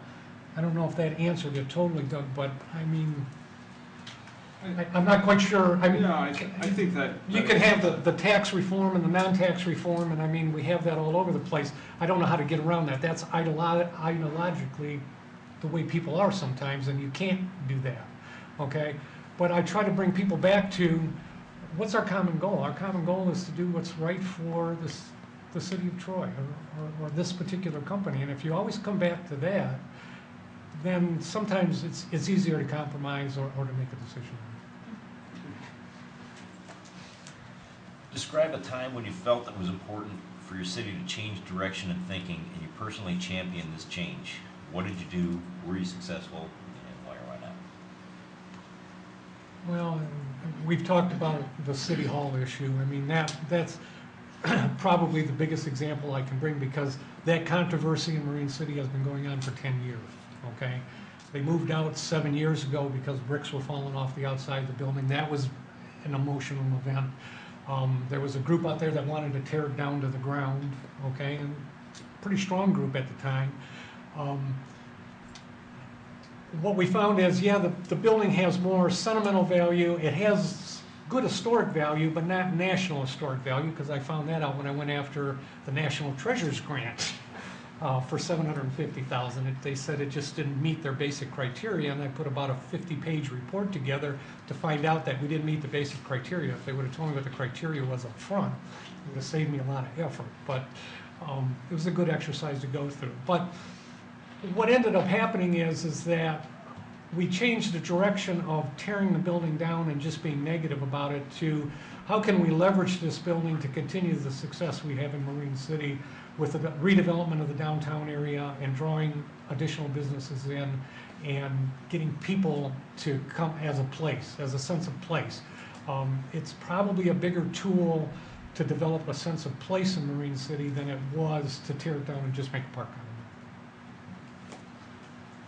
I don't know if that answered it totally, Doug, but I mean, I'm not quite sure. I mean, Yeah, I think that. you can have the tax reform and the non-tax reform, and I mean, we have that all over the place. I don't know how to get around that. That's ideologically the way people are sometimes, and you can't do that, okay? But I try to bring people back to, what's our common goal? Our common goal is to do what's right for the city of Troy or this particular company. And if you always come back to that, then sometimes it's easier to compromise or to make a decision. Describe a time when you felt it was important for your city to change direction and thinking, and you personally championed this change. What did you do? Were you successful? And why or why not? Well, we've talked about the City Hall issue. I mean, that's probably the biggest example I can bring, because that controversy in Marine City has been going on for 10 years, okay? They moved out 7 years ago because bricks were falling off the outside of the building. That was an emotional event. There was a group out there that wanted to tear it down to the ground, okay? And pretty strong group at the time. What we found is, yeah, the building has more sentimental value. It has good historic value, but not national historic value, because I found that out when I went after the National Treasures Grant for $750,000. They said it just didn't meet their basic criteria, and I put about a 50-page report together to find out that we didn't meet the basic criteria. If they would have told me what the criteria was up front, it would have saved me a lot of effort. But it was a good exercise to go through. But what ended up happening is that we changed the direction of tearing the building down and just being negative about it to how can we leverage this building to continue the success we have in Marine City with the redevelopment of the downtown area and drawing additional businesses in and getting people to come as a place, as a sense of place. It's probably a bigger tool to develop a sense of place in Marine City than it was to tear it down and just make a park out of it.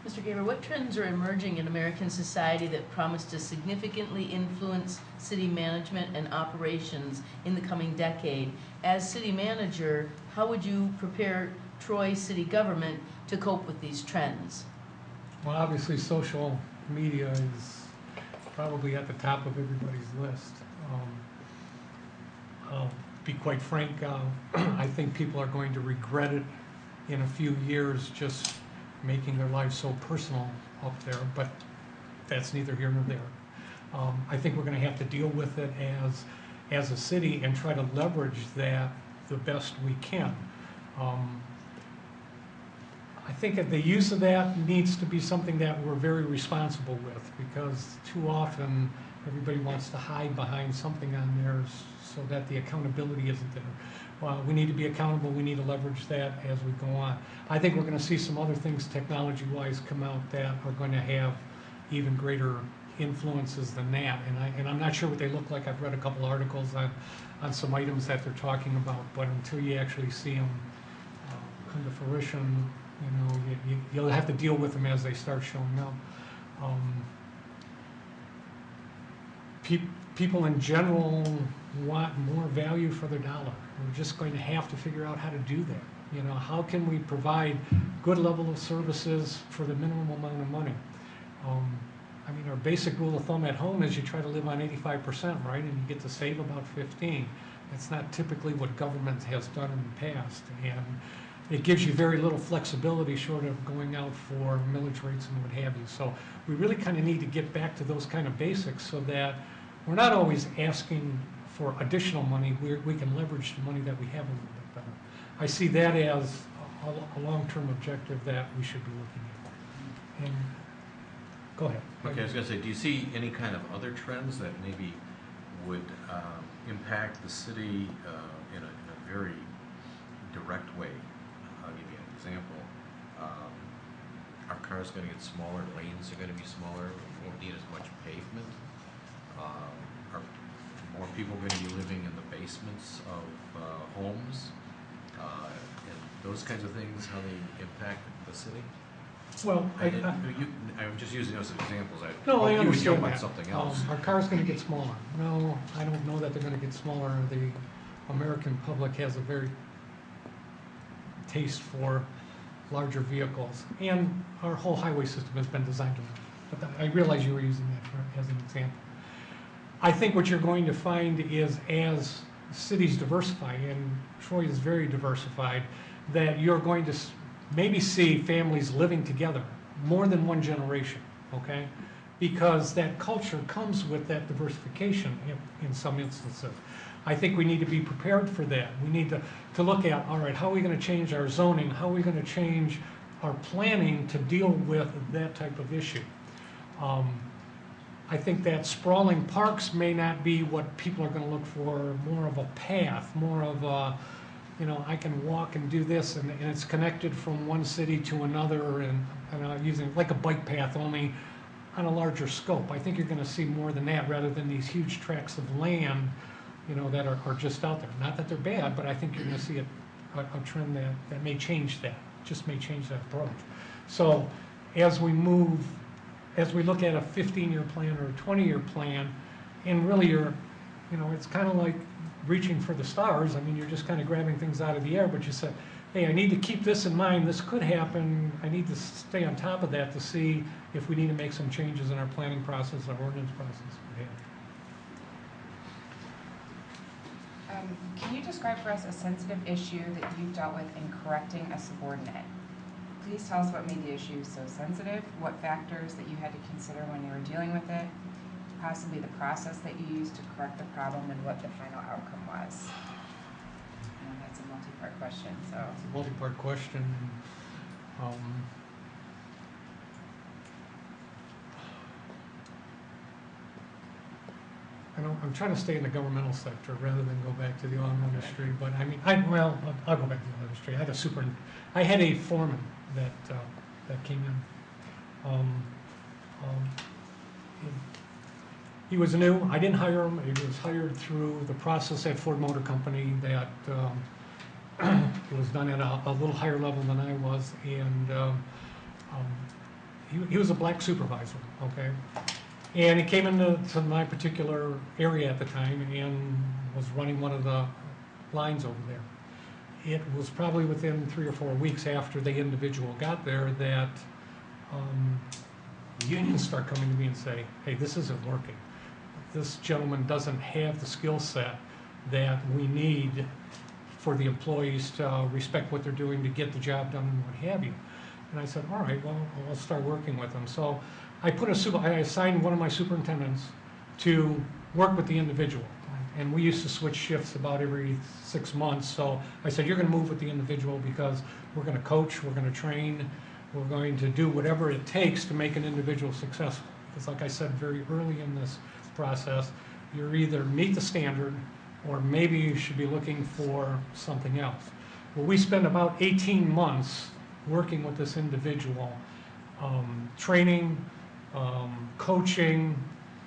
Mr. Gaber, what trends are emerging in American society that promise to significantly influence city management and operations in the coming decade? As city manager, how would you prepare Troy city government to cope with these trends? Well, obviously, social media is probably at the top of everybody's list. I'll be quite frank, I think people are going to regret it in a few years, just making their lives so personal up there, but that's neither here nor there. I think we're going to have to deal with it as a city and try to leverage that the best we can. I think that the use of that needs to be something that we're very responsible with, because too often everybody wants to hide behind something on there so that the accountability isn't there. We need to be accountable. We need to leverage that as we go on. I think we're going to see some other things technology-wise come out that are going to have even greater influences than that. And I'm not sure what they look like. I've read a couple articles on some items that they're talking about, but until you actually see them come to fruition, you'll have to deal with them as they start showing up. People in general want more value for their dollar. We're just going to have to figure out how to do that. How can we provide good level of services for the minimum amount of money? I mean, our basic rule of thumb at home is you try to live on 85%, right? And you get to save about 15. That's not typically what government has done in the past. And it gives you very little flexibility short of going out for millage rates and what have you. So we really kind of need to get back to those kind of basics so that we're not always asking for additional money. We can leverage the money that we have a little bit better. I see that as a long-term objective that we should be looking at. And go ahead. Okay, I was gonna say, do you see any kind of other trends that maybe would impact the city in a very direct way? I'll give you an example. Are cars gonna get smaller, lanes are gonna be smaller, we won't need as much pavement? Are more people gonna be living in the basements of homes? And those kinds of things, how they impact the city? Well, I'm just using those as examples. No, I You understand about that. something else. Our car's gonna get smaller. No, I don't know that they're gonna get smaller. The American public has a very taste for larger vehicles, and our whole highway system has been designed to that. But I realize you were using that as an example. I think what you're going to find is as cities diversify, and Troy is very diversified, that you're going to maybe see families living together more than one generation, okay? Because that culture comes with that diversification in some instances. I think we need to be prepared for that. We need to look at, all right, how are we going to change our zoning? How are we going to change our planning to deal with that type of issue? I think that sprawling parks may not be what people are going to look for, more of a path, more of a, you know, I can walk and do this, and it's connected from one city to another, and using like a bike path, only on a larger scope. I think you're going to see more than that, rather than these huge tracts of land, you know, that are just out there. Not that they're bad, but I think you're going to see a trend that may change that, just may change that approach. So as we look at a 15-year plan or a 20-year plan, and really you know, it's kind of like reaching for the stars. I mean, you're just kind of grabbing things out of the air, but you said, hey, I need to keep this in mind. This could happen. I need to stay on top of that to see if we need to make some changes in our planning process, our ordinance process. Can you describe for us a sensitive issue that you've dealt with in correcting a subordinate? Please tell us what made the issue so sensitive, what factors that you had to consider when you were dealing with it, possibly the process that you used to correct the problem, and what the final outcome was. I know that's a multi-part question, so. It's a multi-part question. I'm trying to stay in the governmental sector rather than go back to the auto industry, but I mean, I'll go back to the auto industry. I had a foreman that came in. He was new. I didn't hire him. He was hired through the process at Ford Motor Company that it was done at a little higher level than I was, and he was a black supervisor, okay? And he came into my particular area at the time and was running one of the lines over there. It was probably within 3 or 4 weeks after the individual got there that unions start coming to me and say, hey, this isn't working. This gentleman doesn't have the skill set that we need for the employees to respect what they're doing to get the job done and what have you. And I said, all right, well, I'll start working with them. So I assigned one of my superintendents to work with the individual. And we used to switch shifts about every 6 months. So I said, you're going to move with the individual because we're going to coach, we're going to train, we're going to do whatever it takes to make an individual successful. Because like I said very early in this process, you're either meet the standard or maybe you should be looking for something else. Well, we spent about 18 months working with this individual, training, coaching,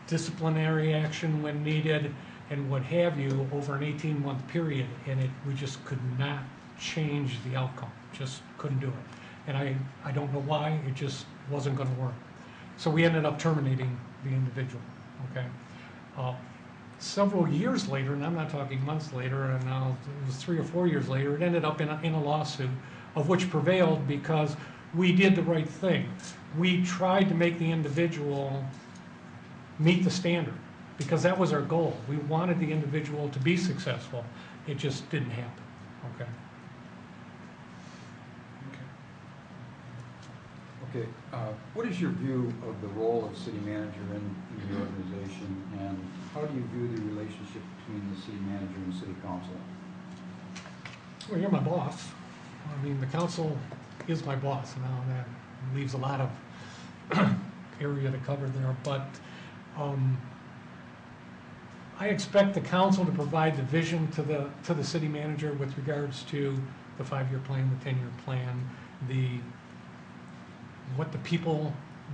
disciplinary action when needed, and what have you over an 18-month period, and we just could not change the outcome, just couldn't do it. And I don't know why, it just wasn't going to work. So we ended up terminating the individual, okay? Several years later, and I'm not talking months later, and now it was 3 or 4 years later, it ended up in a lawsuit of which prevailed because we did the right thing. We tried to make the individual meet the standard, because that was our goal. We wanted the individual to be successful. It just didn't happen, okay? Okay, what is your view of the role of city manager in the organization, and how do you view the relationship between the city manager and city council? Well, you're my boss. I mean, the council is my boss. Now, that leaves a lot of area to cover there, but I expect the council to provide the vision to the city manager with regards to the 5-year plan, the 10-year plan,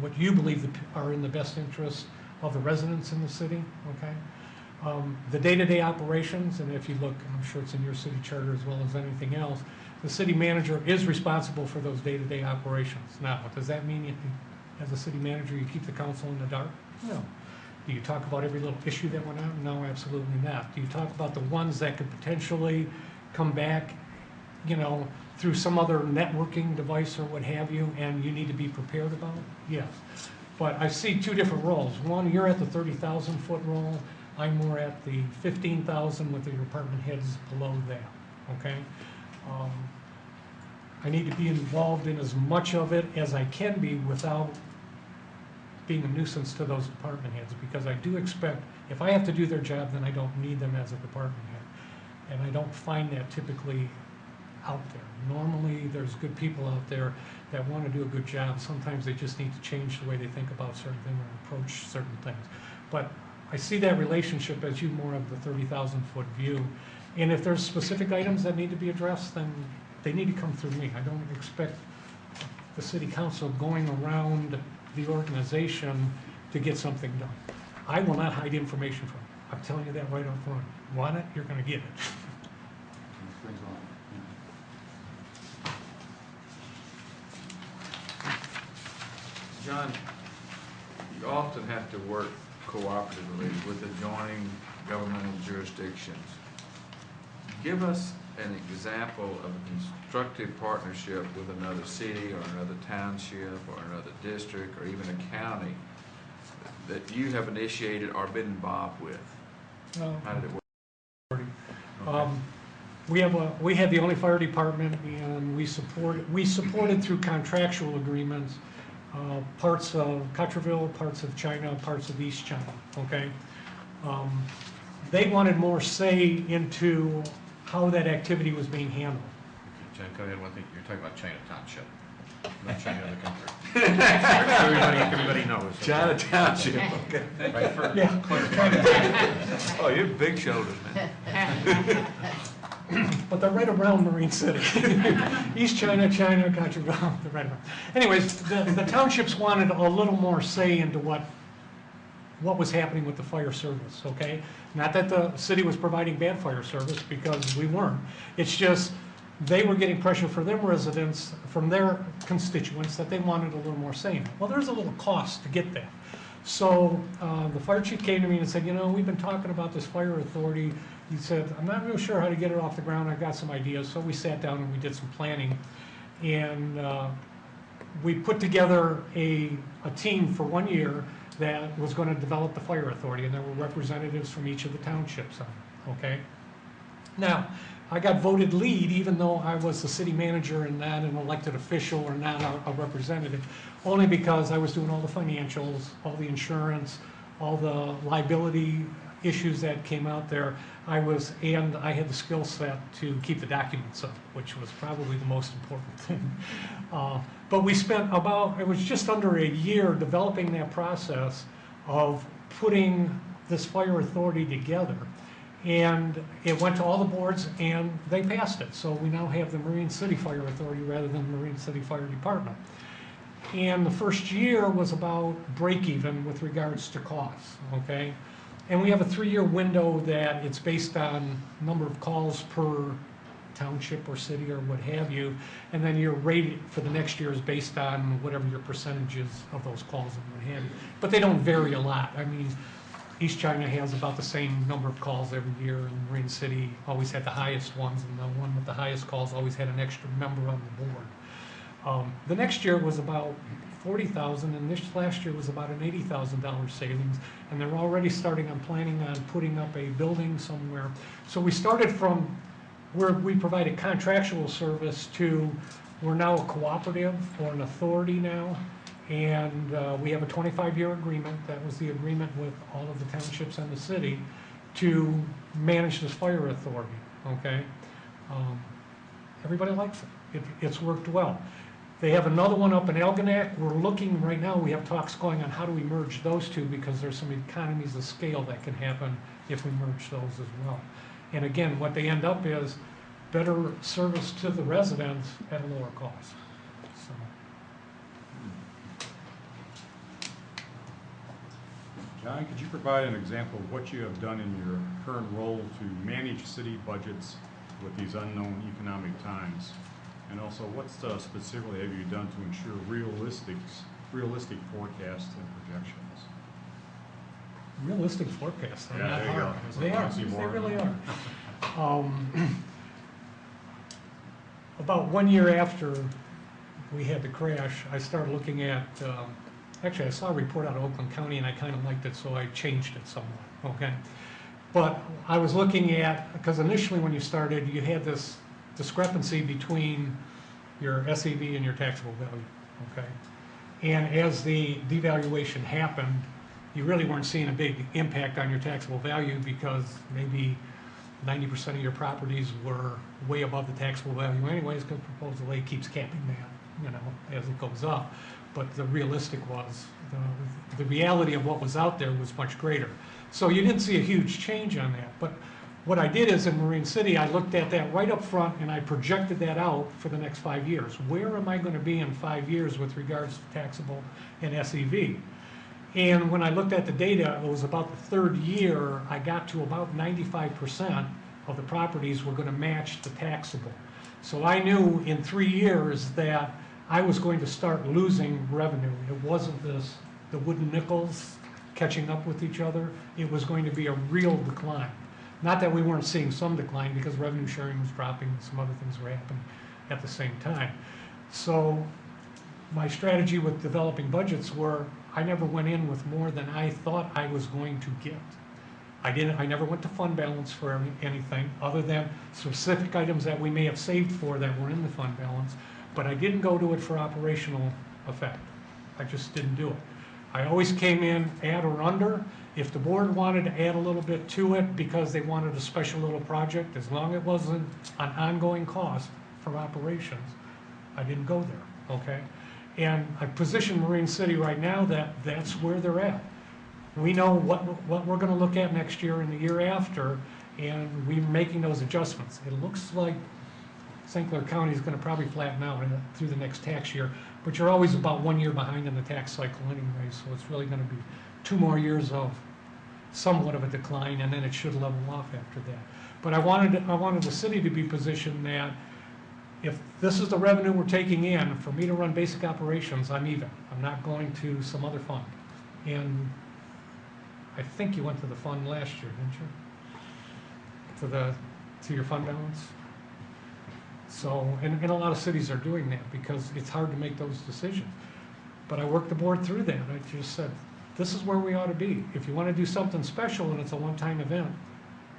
what you believe are in the best interest of the residents in the city, okay? The day-to-day operations, and if you look, I'm sure it's in your city charter as well as anything else, the city manager is responsible for those day-to-day operations. Now, does that mean as a city manager, you keep the council in the dark? No. Do you talk about every little issue that went on? No, absolutely not. Do you talk about the ones that could potentially come back, through some other networking device or what have you, and you need to be prepared about? Yes. But I see two different roles. One, you're at the 30,000 foot role. I'm more at the 15,000 with the department heads below that, okay? I need to be involved in as much of it as I can be without being a nuisance to those department heads, because I do expect, if I have to do their job, then I don't need them as a department head. And I don't find that typically out there. Normally, there's good people out there that want to do a good job. Sometimes they just need to change the way they think about certain things or approach certain things. But I see that relationship as you more of the 30,000 foot view. And if there's specific items that need to be addressed, then they need to come through me. I don't expect the city council going around the organization to get something done. I will not hide information from you. I'm telling you that right up front. Want it, you're going to get it. John, you often have to work cooperatively with adjoining governmental jurisdictions. Give us an example of a constructive partnership with another city or another township or another district or even a county that you have initiated or been involved with. How did it work? We have the only fire department, and we supported through contractual agreements parts of Cottreville, parts of China, parts of East China, okay? They wanted more say into how that activity was being handled. John, go ahead. One thing, you're talking about China Township, not China the country. Everybody knows. China Township, okay. Right, for Yeah. Oh, you're big shoulders, man. But they're right around Marine City. East China, Cottreville, they're right around. Anyways, the townships wanted a little more say into what was happening with the fire service, okay? Not that the city was providing bad fire service, because we weren't. It's just they were getting pressure from their residents, from their constituents, that they wanted a little more say in it. Well, there's a little cost to get that. So the fire chief came to me and said, we've been talking about this fire authority. He said, I'm not real sure how to get it off the ground. I've got some ideas. So we sat down and we did some planning. And we put together a team for 1 year that was going to develop the fire authority. And there were representatives from each of the townships on it, okay? Now, I got voted lead, even though I was the city manager and not an elected official or not a representative, only because I was doing all the financials, all the insurance, all the liability issues that came out there. And I had the skill set to keep the documents up, which was probably the most important thing. But we spent it was just under a year developing that process of putting this fire authority together. And it went to all the boards and they passed it. So we now have the Marine City Fire Authority rather than the Marine City Fire Department. And the first year was about break even with regards to costs, okay? And we have a 3-year window that it's based on number of calls per township or city or what have you. And then your rate for the next year is based on whatever your percentages of those calls and what have you. But they don't vary a lot. I mean, East China has about the same number of calls every year, and Marine City always had the highest ones, and the one with the highest calls always had an extra member on the board. The next year was about 40,000, and this last year was about an $80,000 savings, and they're already starting on planning on putting up a building somewhere. So we started from where we provided contractual service to we're now a cooperative or an authority now, and we have a 25-year agreement. That was the agreement with all of the townships and the city to manage this fire authority, okay? Everybody likes it. It's worked well. They have another one up in Algonac. We're looking right now, we have talks going on how do we merge those two, because there's some economies of scale that can happen if we merge those as well. And again, what they end up is better service to the residents at a lower cost. So, John, could you provide an example of what you have done in your current role to manage city budgets with these unknown economic times? And also, what specifically have you done to ensure realistic forecasts and projections? realistic forecasts. They're Yeah, not there you hard. go. They are, See they more. really are. About 1 year after we had the crash, I started looking at, actually I saw a report out of Oakland County and I kind of liked it, so I changed it somewhat, okay? But I was looking at, because initially when you started, you had this discrepancy between your SEV and your taxable value, okay? And as the devaluation happened, you really weren't seeing a big impact on your taxable value because maybe 90% of your properties were way above the taxable value anyways, because Proposal A keeps capping that, you know, as it goes up. But the realistic was, the reality of what was out there was much greater. So you didn't see a huge change on that. But what I did is in Marine City, I looked at that right up front and I projected that out for the next 5 years. Where am I going to be in 5 years with regards to taxable and SEV? And when I looked at the data, it was about the third year, I got to about 95% of the properties were going to match the taxable. So I knew in 3 years that I was going to start losing revenue. It wasn't the wooden nickels catching up with each other. It was going to be a real decline. Not that we weren't seeing some decline because revenue sharing was dropping and some other things were happening at the same time. So my strategy with developing budgets were I never went in with more than I thought I was going to get. I never went to fund balance for anything other than specific items that we may have saved for that were in the fund balance, but I didn't go to it for operational effect. I just didn't do it. I always came in at or under. If the board wanted to add a little bit to it because they wanted a special little project, as long as it wasn't an ongoing cost for operations, I didn't go there, okay? And I position Marine City right now that that's where they're at. We know what we're going to look at next year and the year after, and we're making those adjustments. It looks like St. Clair County is going to probably flatten out through the next tax year, but you're always about 1 year behind in the tax cycle anyway, so it's really going to be 2 more years of somewhat of a decline, and then it should level off after that. But I wanted the city to be positioned that if this is the revenue we're taking in, for me to run basic operations, I'm even. I'm not going to some other fund. And I think you went to the fund last year, didn't you? To your fund balance? So, and a lot of cities are doing that because it's hard to make those decisions. But I worked the board through that. I just said, this is where we ought to be. If you want to do something special and it's a one-time event,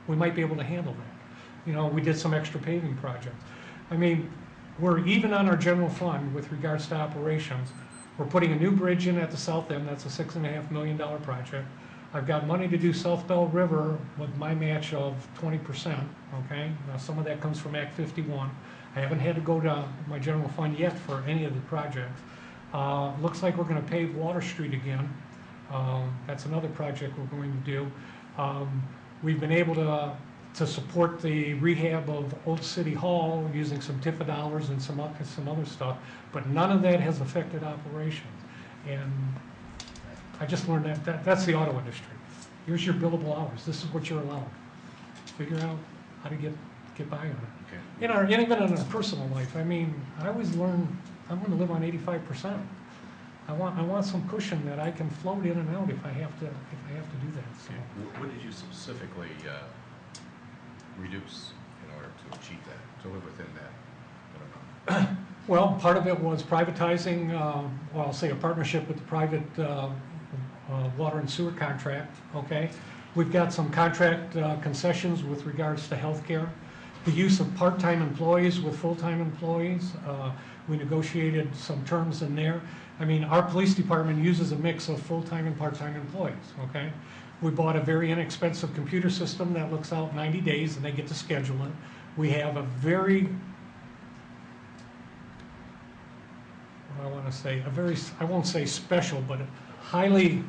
we might be able to handle that. You know, we did some extra paving projects. I mean, we're even on our general fund with regards to operations. We're putting a new bridge in at the south end. That's a $6.5 million project. I've got money to do South Bell River with my match of 20%, okay? Now, some of that comes from Act 51. I haven't had to go to my general fund yet for any of the projects. Looks like we're going to pave Water Street again. That's another project we're going to do. We've been able to support the rehab of Old City Hall using some TIFA dollars and some other stuff, but none of that has affected operations. And I just learned that's the auto industry. Here's your billable hours. This is what you're allowed. Figure out how to get by on it. Okay. And even in our personal life, I mean, I always learn I'm going to live on 85%. I want some cushion that I can float in and out if I have to do that. So. What did you specifically reduce in order to achieve that, to live within that? Well, part of it was privatizing, well, I'll say a partnership with the private water and sewer contract, okay? We've got some contract concessions with regards to healthcare. The use of part-time employees with full-time employees. We negotiated some terms in there. I mean, our police department uses a mix of full-time and part-time employees, okay? We bought a very inexpensive computer system that looks out 90 days and they get to schedule it. We have a very, what I want to say, I won't say special, but a highly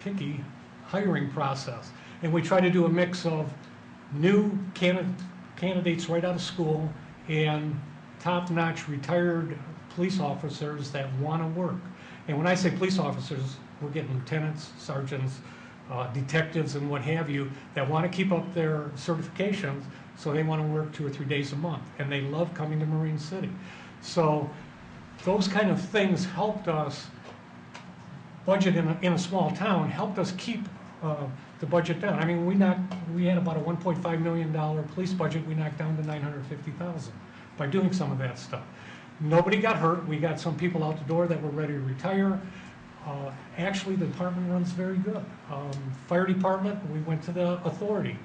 picky hiring process. And we try to do a mix of new candidates right out of school and top-notch retired police officers that want to work. And when I say police officers, we're getting lieutenants, sergeants, detectives, and what have you, that want to keep up their certifications, so they want to work 2 or 3 days a month. And they love coming to Marine City. So those kind of things helped us budget in a small town, helped us keep the budget down. I mean, we had about a $1.5 million police budget. We knocked down to $950,000 by doing some of that stuff. Nobody got hurt. We got some people out the door that were ready to retire. Actually, the department runs very good. Fire department, we went to the authority.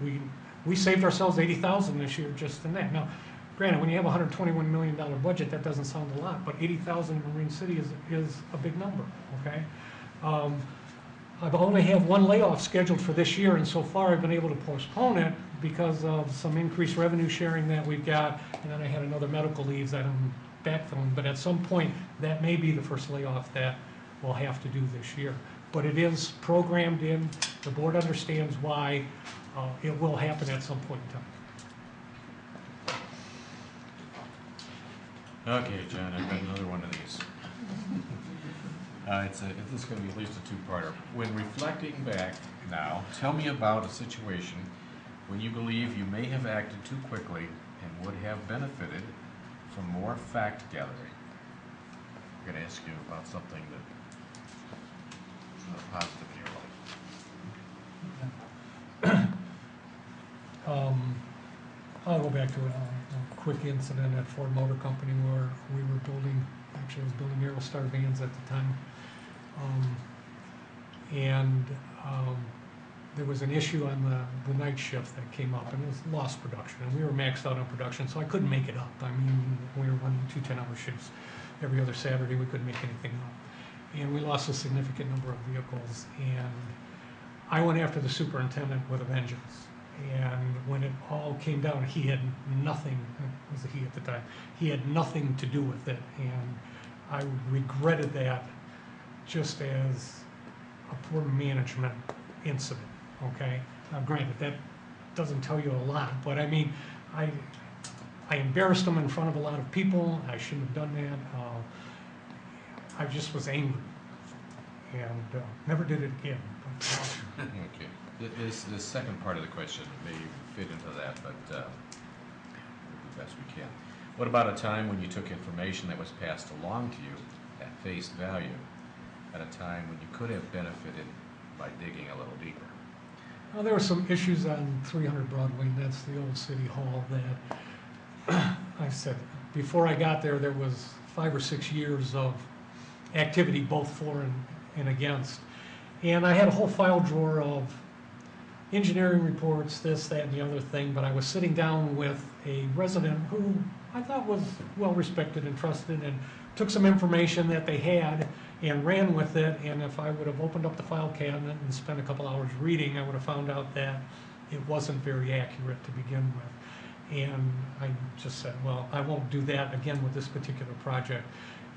We saved ourselves $80,000 this year just in that. Now, granted, when you have a $121 million budget, that doesn't sound a lot, but $80,000 in Marine City is a big number, okay? I've only have one layoff scheduled for this year, and so far I've been able to postpone it because of some increased revenue sharing that we've got, and then I had another medical leave that I'm backfilling, but at some point, that may be the first layoff that we'll have to do this year. But it is programmed in, the board understands why it will happen at some point in time. Okay, John, I've got another one of these. This is going to be at least a two-parter. When reflecting back now, tell me about a situation when you believe you may have acted too quickly and would have benefited from more fact gathering. I'm going to ask you about something that's not positive in your life. I'll go back to a quick incident at Ford Motor Company where we were building, actually I was building Aerostar vans at the time. There was an issue on the night shift that came up, and it was lost production, and we were maxed out on production, so I couldn't make it up. I mean, we were running 2 10-hour shifts every other Saturday. We couldn't make anything up, and we lost a significant number of vehicles. And I went after the superintendent with a vengeance. And when it all came down, he had nothing. It was a he at the time. He had nothing to do with it, and I regretted that just as a poor management incident. Okay, now granted that doesn't tell you a lot, but I mean, I embarrassed him in front of a lot of people. I shouldn't have done that. I just was angry, and never did it again. Okay. The second part of the question may fit into that, but we'll do the best we can. What about a time when you took information that was passed along to you at face value at a time when you could have benefited by digging a little deeper? Well, there were some issues on 300 Broadway, and that's the old city hall that I said, before I got there, there was 5 or 6 years of activity, both for and against. And I had a whole file drawer of engineering reports, this, that, and the other thing, but I was sitting down with a resident who I thought was well-respected and trusted, and took some information that they had and ran with it. And if I would have opened up the file cabinet and spent a couple hours reading, I would have found out that it wasn't very accurate to begin with. And I just said, well, I won't do that again with this particular project.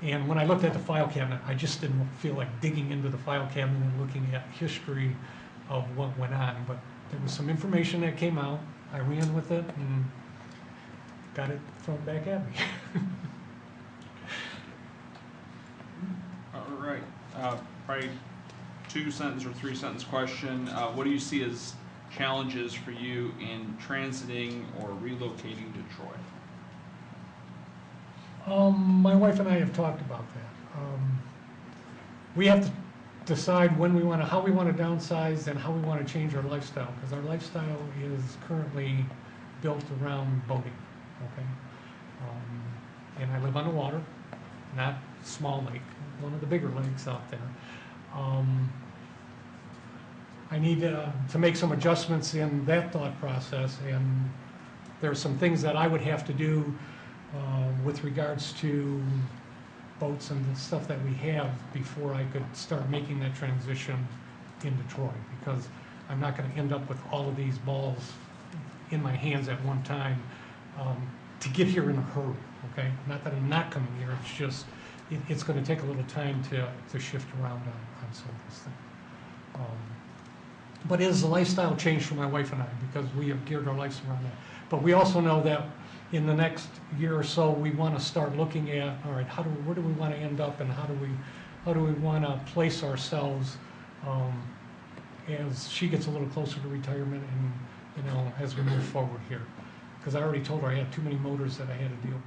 And when I looked at the file cabinet, I just didn't feel like digging into the file cabinet and looking at history of what went on. But there was some information that came out. I ran with it and got it thrown back at me. All right, probably 2-sentence or 3-sentence question. What do you see as challenges for you in transiting or relocating to Troy? My wife and I have talked about that. We have to decide when we want to, how we want to downsize and how we want to change our lifestyle, because our lifestyle is currently built around boating, okay? And I live on the water, not small lake, one of the bigger lakes out there. I need to make some adjustments in that thought process, and there are some things that I would have to do with regards to boats and the stuff that we have before I could start making that transition into Troy, because I'm not going to end up with all of these balls in my hands at one time to get here in a hurry, okay? Not that I'm not coming here, it's just, it's going to take a little time to shift around on some of this thing. But it is a lifestyle change for my wife and I, because we have geared our lives around that. But we also know that in the next year or so, we want to start looking at, all right, where do we want to end up, and how do we want to place ourselves as she gets a little closer to retirement, and as we move forward here. Because I already told her I had too many motors that I had to deal with.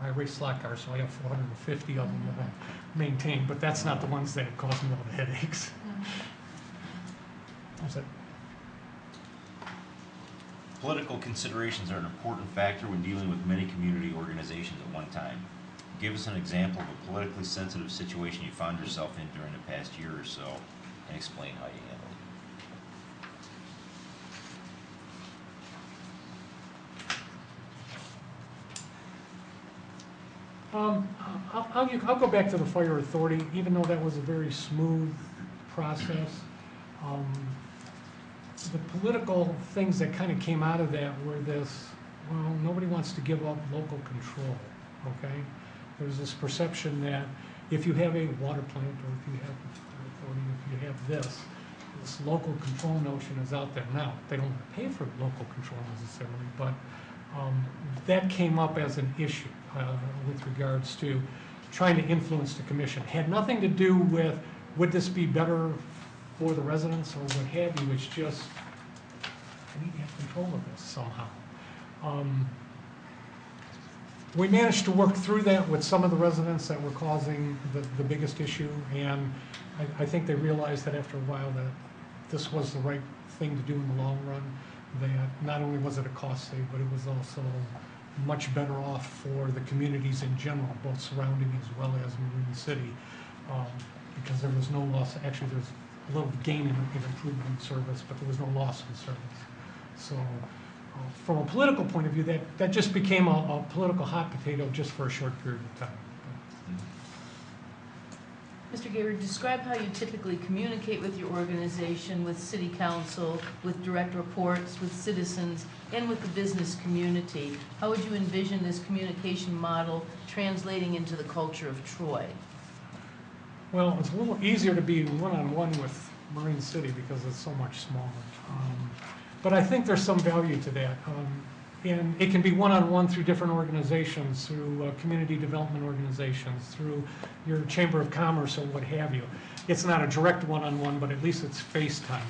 I race slot cars, so I have 450 of them that I maintain, but that's not the ones that cause me all the headaches. That's it. Political considerations are an important factor when dealing with many community organizations at one time. Give us an example of a politically sensitive situation you found yourself in during the past year or so, and explain how you handled it. I'll go back to the fire authority, even though that was a very smooth process. The political things that kind of came out of that were this, well, nobody wants to give up local control, okay? There's this perception that if you have a water plant, or if you have a fire authority, if you have this local control notion is out there. Now, they don't want to pay for local control necessarily, but that came up as an issue with regards to trying to influence the commission. It had nothing to do with, would this be better for the residents or what have you. It's just, I need to have control of this somehow. We managed to work through that with some of the residents that were causing the biggest issue, and I think they realized that after a while that this was the right thing to do in the long run, that not only was it a cost save, but it was also much better off for the communities in general, both surrounding as well as Marine City, because there was no loss. Actually, there's a little gain in improvement in service, but there was no loss in service. So from a political point of view, that just became a political hot potato just for a short period of time. Mr. Gaylor, describe how you typically communicate with your organization, with city council, with direct reports, with citizens, and with the business community. How would you envision this communication model translating into the culture of Troy? Well, it's a little easier to be one-on-one with Marine City because it's so much smaller. But I think there's some value to that. And it can be one-on-one through different organizations, through community development organizations, through your Chamber of Commerce or what have you. It's not a direct one-on-one, but at least it's FaceTime.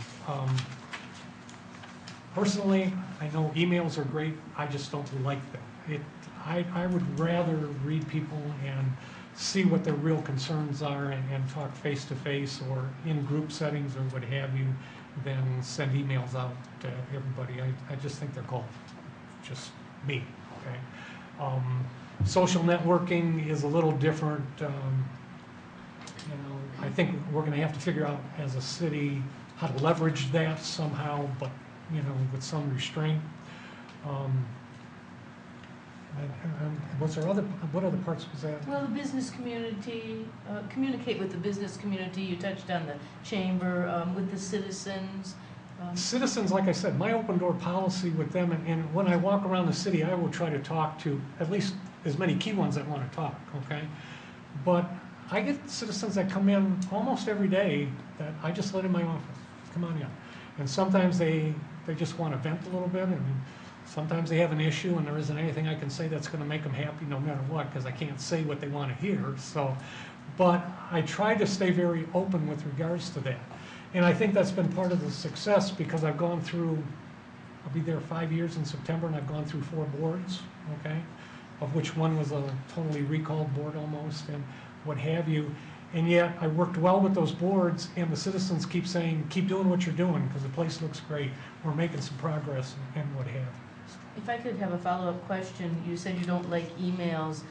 Personally, I know emails are great. I just don't like them. I would rather read people and see what their real concerns are and talk face-to-face or in group settings or what have you than send emails out to everybody. I just think they're cold. Just me, okay? Social networking is a little different. I think we're going to have to figure out as a city how to leverage that somehow, but with some restraint. What other parts was that? Well, the business community, communicate with the business community. You touched on the chamber, with the citizens. Citizens, like I said, my open door policy with them, and when I walk around the city, I will try to talk to at least as many key ones that want to talk, okay? But I get citizens that come in almost every day that I just let in my office. Come on in. And sometimes they just want to vent a little bit, and sometimes they have an issue and there isn't anything I can say that's going to make them happy no matter what, because I can't say what they want to hear. But I try to stay very open with regards to that. And I think that's been part of the success, because I've gone through, I'll be there 5 years in September, and I've gone through 4 boards, okay, of which one was a totally recalled board almost, and what have you. And yet I worked well with those boards, and the citizens keep saying, keep doing what you're doing, because the place looks great. We're making some progress, and what have you. If I could have a follow-up question, you said you don't like emails.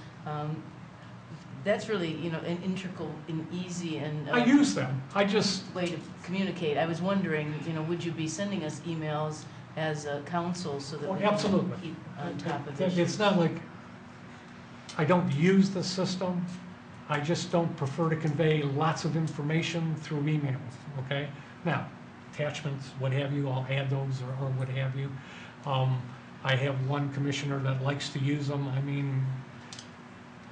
That's really, an integral and easy and I use them. I just, way to communicate. I was wondering, would you be sending us emails as a council so that Oh, we can absolutely. keep on top of it's issues? not like I don't use the system. I just don't prefer to convey lots of information through emails, okay? Now, attachments, what have you, I'll add those or what have you. I have one commissioner that likes to use them. I mean,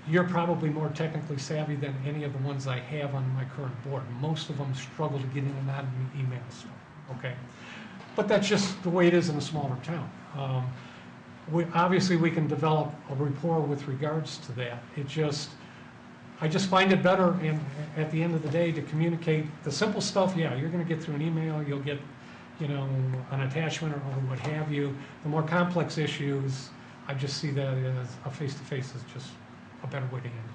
you're probably more technically savvy than any of the ones I have on my current board. Most of them struggle to get in and out of the emails, okay? But that's just the way it is in a smaller town. Obviously, we can develop a rapport with regards to that. I just find it better at the end of the day to communicate the simple stuff. Yeah, you're gonna get through an email, you'll get, an attachment or what have you. The more complex issues, I just see that as a face-to-face is just a better way to handle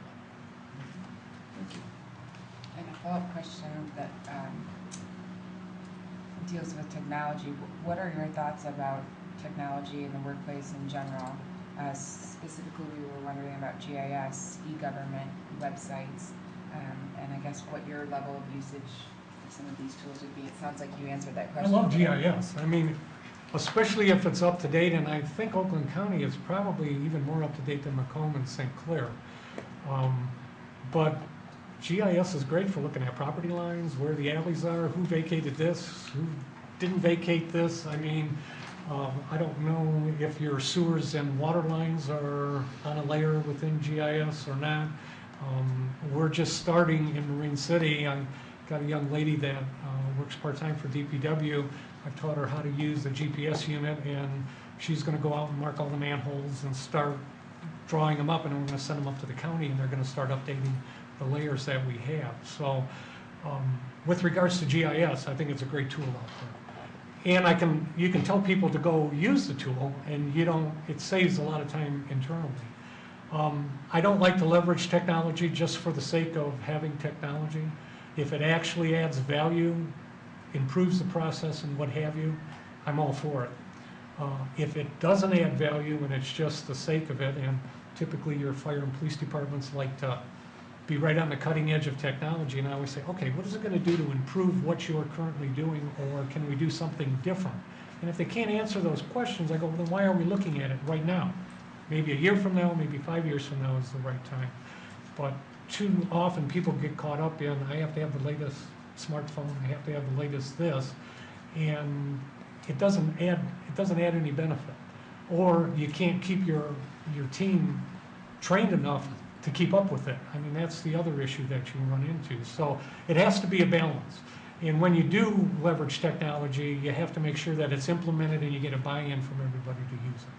it. And a follow-up question that deals with technology. What are your thoughts about technology in the workplace in general? Specifically, we were wondering about GIS, e-government, websites, and I guess what your level of usage of some of these tools would be. It sounds like you answered that I question. love GIS. I mean, especially if it's up to date, and I think Oakland County is probably even more up to date than Macomb and St. Clair. But GIS is great for looking at property lines, where the alleys are, who vacated this, who didn't vacate this. I mean, I don't know if your sewers and water lines are on a layer within GIS or not. We're just starting in Marine City. I got a young lady that works part-time for DPW. I've taught her how to use the GPS unit, and she's going to go out and mark all the manholes and start drawing them up, and we're going to send them up to the county, and they're going to start updating the layers that we have. So with regards to GIS, I think it's a great tool out there. And you can tell people to go use the tool, and it saves a lot of time internally. I don't like to leverage technology just for the sake of having technology. If it actually adds value, improves the process and what have you, I'm all for it. If it doesn't add value and it's just the sake of it, and typically your fire and police departments like to be right on the cutting edge of technology, and I always say, okay, what is it going to do to improve what you're currently doing, or can we do something different? And if they can't answer those questions, I go, well, then why are we looking at it right now? Maybe a year from now, maybe 5 years from now is the right time. But too often people get caught up in, I have to have the latest smartphone, I have to have the latest this, and it doesn't add any benefit. Or you can't keep your team trained enough to keep up with it. I mean, that's the other issue that you run into. So it has to be a balance. And when you do leverage technology, you have to make sure that it's implemented and you get a buy-in from everybody to use it.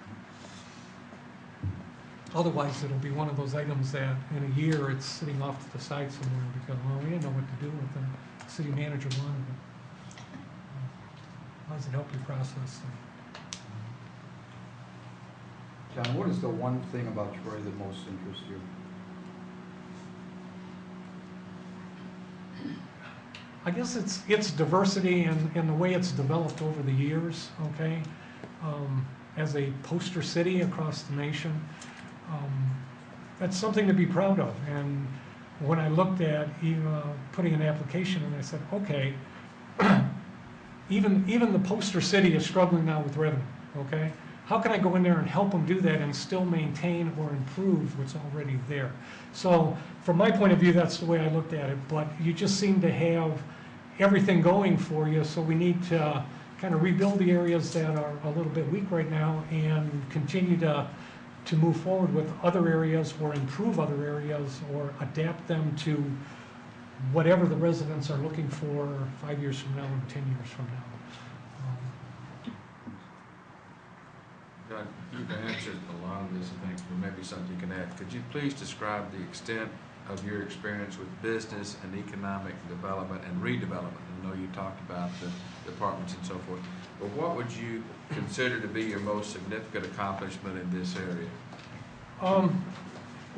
Otherwise, it'll be one of those items that in a year it's sitting off to the side somewhere because, well, we didn't know what to do with it. The city manager wanted it. How does it help you process things? John, what is the one thing about Troy that most interests you? I guess it's diversity and the way it's developed over the years, okay? As a poster city across the nation, that's something to be proud of. And when I looked at putting an application in, I said, okay, even the poster city is struggling now with revenue, okay? How can I go in there and help them do that and still maintain or improve what's already there? So from my point of view, that's the way I looked at it, but you just seem to have everything going for you, so we need to kind of rebuild the areas that are a little bit weak right now and continue to move forward with other areas or improve other areas or adapt them to whatever the residents are looking for 5 years from now and 10 years from now. John, you've answered a lot of this, I think, but maybe something you can add. Could you please describe the extent of your experience with business and economic development and redevelopment? I know you talked about the departments and so forth, but what would you consider to be your most significant accomplishment in this area?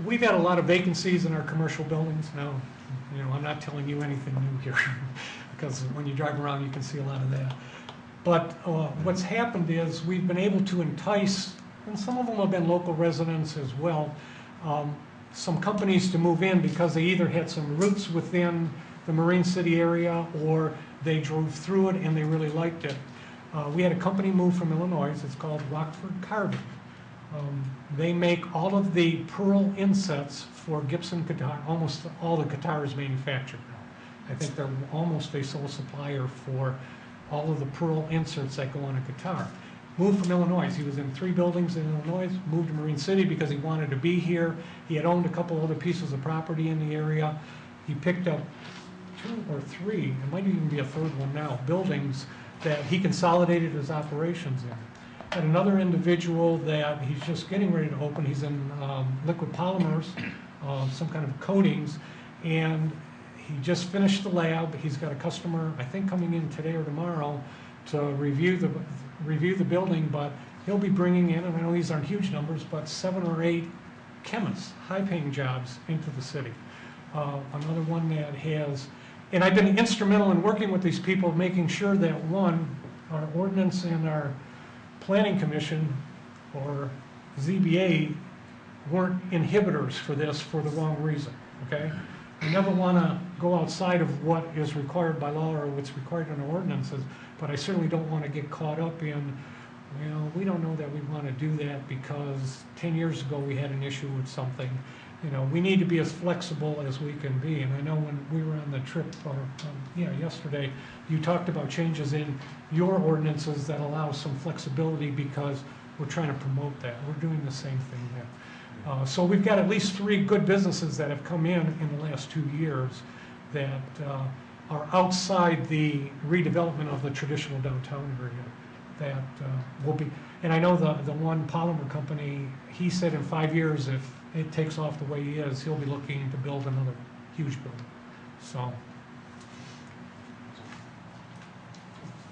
We've had a lot of vacancies in our commercial buildings. Now, I'm not telling you anything new here because when you drive around, you can see a lot of that. But what's happened is we've been able to entice and some of them have been local residents as well, some companies to move in because they either had some roots within the Marine City area or they drove through it and they really liked it. We had a company move from Illinois, it's called Rockford Carbon. They make all of the pearl insets for Gibson guitar, almost all the guitars manufactured now. I think they're almost a sole supplier for all of the pearl inserts that go on a guitar. Moved from Illinois. He was in 3 buildings in Illinois, moved to Marine City because he wanted to be here. He had owned a couple other pieces of property in the area. He picked up 2 or 3, it might even be a 3rd one now, buildings that he consolidated his operations in. And another individual that he's just getting ready to open, he's in liquid polymers, some kind of coatings, and he just finished the lab. He's got a customer, I think, coming in today or tomorrow to review the building, but he'll be bringing in, and I know these aren't huge numbers, but 7 or 8 chemists, high-paying jobs into the city. Another one that has, and I've been instrumental in working with these people, making sure that, one, our ordinance and our planning commission, or ZBA, weren't inhibitors for this for the wrong reason, okay? We never want to go outside of what is required by law or what's required in our ordinances, but I certainly don't want to get caught up in, well, we don't know that we want to do that because 10 years ago we had an issue with something. You know, we need to be as flexible as we can be. And I know when we were on the trip, yesterday, you talked about changes in your ordinances that allow some flexibility because we're trying to promote that. We're doing the same thing there. So we've got at least 3 good businesses that have come in the last 2 years that are outside the redevelopment of the traditional downtown area that will be, and I know the one polymer company, he said in 5 years, if it takes off the way he is, he'll be looking to build another huge building. So.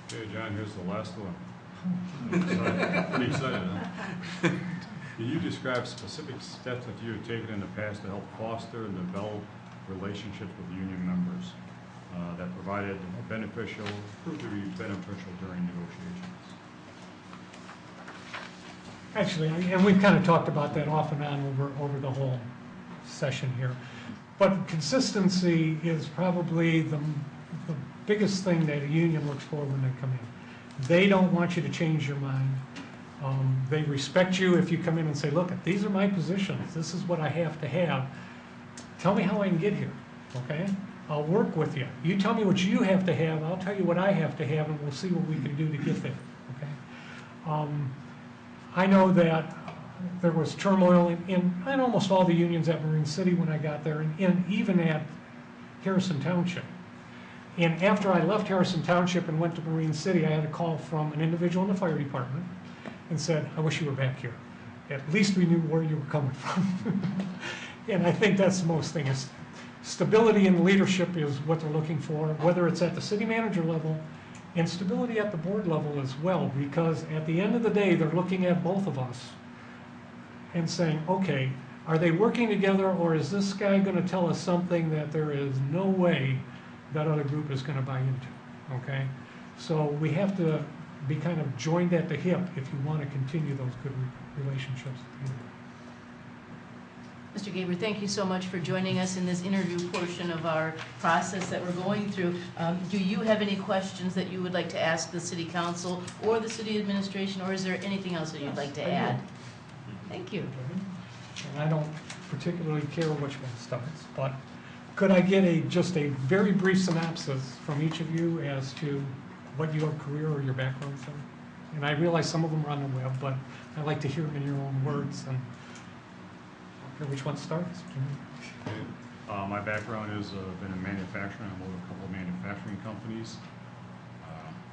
Okay, John, here's the last one. Pretty excited, huh? Can you describe specific steps that you have taken in the past to help foster and develop relationships with union members that proved to be beneficial during negotiations? Actually, and we've kind of talked about that off and on over the whole session here. But consistency is probably the biggest thing that a union looks for when they come in. They don't want you to change your mind. They respect you if you come in and say, look, these are my positions. This is what I have to have. Tell me how I can get here, okay? I'll work with you. You tell me what you have to have, I'll tell you what I have to have, and we'll see what we can do to get there, okay? I know that there was turmoil in almost all the unions at Marine City when I got there, and even at Harrison Township. And after I left Harrison Township and went to Marine City, I had a call from an individual in the fire department and said, I wish you were back here. At least we knew where you were coming from. And I think that's the most thing, is stability in leadership is what they're looking for, whether it's at the city manager level, and stability at the board level as well, because at the end of the day, they're looking at both of us and saying, okay, are they working together, or is this guy going to tell us something that there is no way that other group is going to buy into, okay? So we have to be kind of joined at the hip if you want to continue those good relationships. Mr. Gaber, thank you so much for joining us in this interview portion of our process that we're going through. Do you have any questions that you would like to ask the City Council or the City Administration, or is there anything else that you'd like to add? Thank you. And I don't particularly care which one starts, but could I get just a very brief synopsis from each of you as to what your career or your backgrounds are? And I realize some of them are on the web, but I like to hear them in your own words. And which one starts? My background is been in manufacturing. I've owned a couple of manufacturing companies.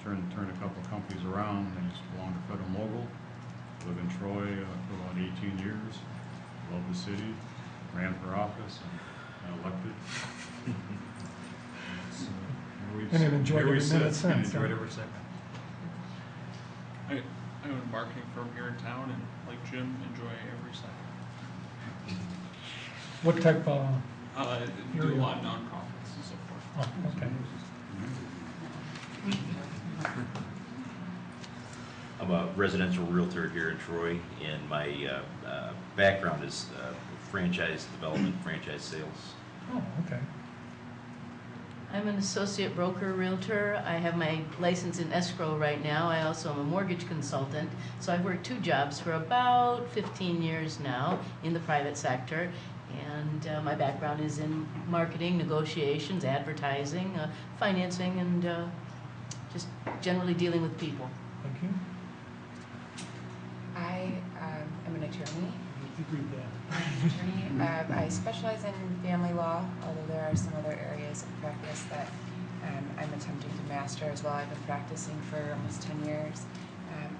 Turned a couple of companies around. I used to belong to Federal Mogul. Lived in Troy for about 18 years. Love the city. Ran for office and elected. And have enjoyed every minute since. Enjoyed every second. I own a marketing firm here in town, and like Jim, enjoy every second. What type of? Do a lot of nonprofits and so forth. Oh, okay. I'm a residential realtor here in Troy, and my background is franchise development, franchise sales. Oh, okay. I'm an associate broker realtor. I have my license in escrow right now. I also am a mortgage consultant. So I've worked 2 jobs for about 15 years now in the private sector. And my background is in marketing, negotiations, advertising, financing, and just generally dealing with people. Thank you. I am an attorney. You read that. I specialize in family law, although there are some other areas of practice that I'm attempting to master as well. I've been practicing for almost 10 years.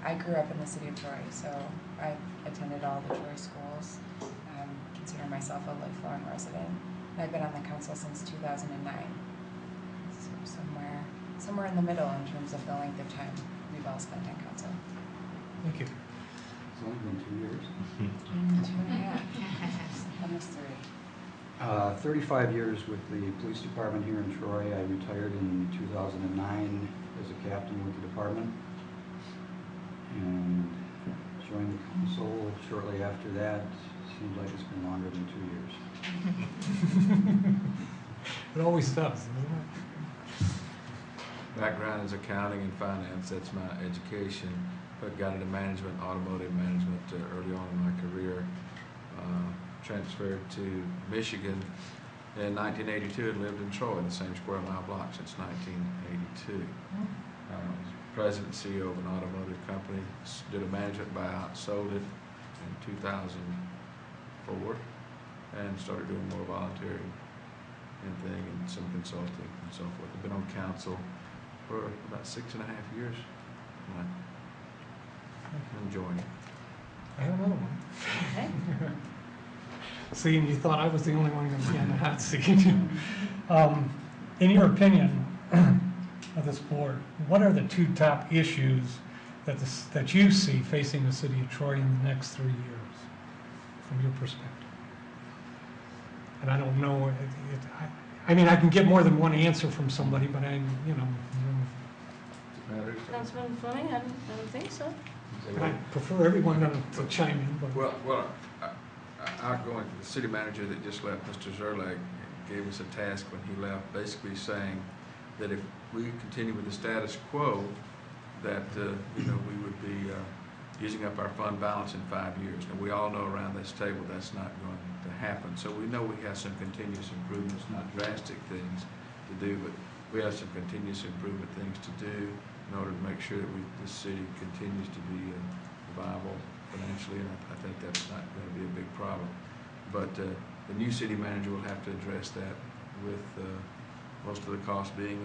I grew up in the city of Troy, so I attended all the Troy schools. Consider myself a lifelong resident. And I've been on the council since 2009. So somewhere in the middle in terms of the length of time we've all spent on council. Thank you. It's only been 2 years. 2.5. Almost 3. 35 years with the police department here in Troy. I retired in 2009 as a captain with the department and joined the council shortly after that. Seems like it's been longer than 2 years. It always does, doesn't it? Background is accounting and finance, that's my education, but got into management, automotive management early on in my career. Transferred to Michigan in 1982 and lived in Troy, the same square mile block since 1982. Was president and CEO of an automotive company, did a management buyout, sold it in 2004, and started doing more volunteering and thing and some consulting and so forth. I've been on council for about 6.5 years. And I'm enjoying it. I have another one. Okay. See, and you thought I was the only one going to be on the hot seat. In your opinion of this board, what are the 2 top issues that you see facing the city of Troy in the next 3 years, from your perspective? And I don't know, I mean, I can get more than one answer from somebody, but Councilman Fleming, I don't think so. I prefer everyone to chime in, but. Well, outgoing, the city manager that just left, Mr. Zerlag, gave us a task when he left, basically saying that if we continue with the status quo, that we would be using up our fund balance in 5 years. And we all know around this table that's not going to happen. So we know we have some continuous improvements, not drastic things to do, but we have some continuous improvement things to do in order to make sure that this city continues to be viable financially, and I think that's not going to be a big problem. But the new city manager will have to address that with most of the costs being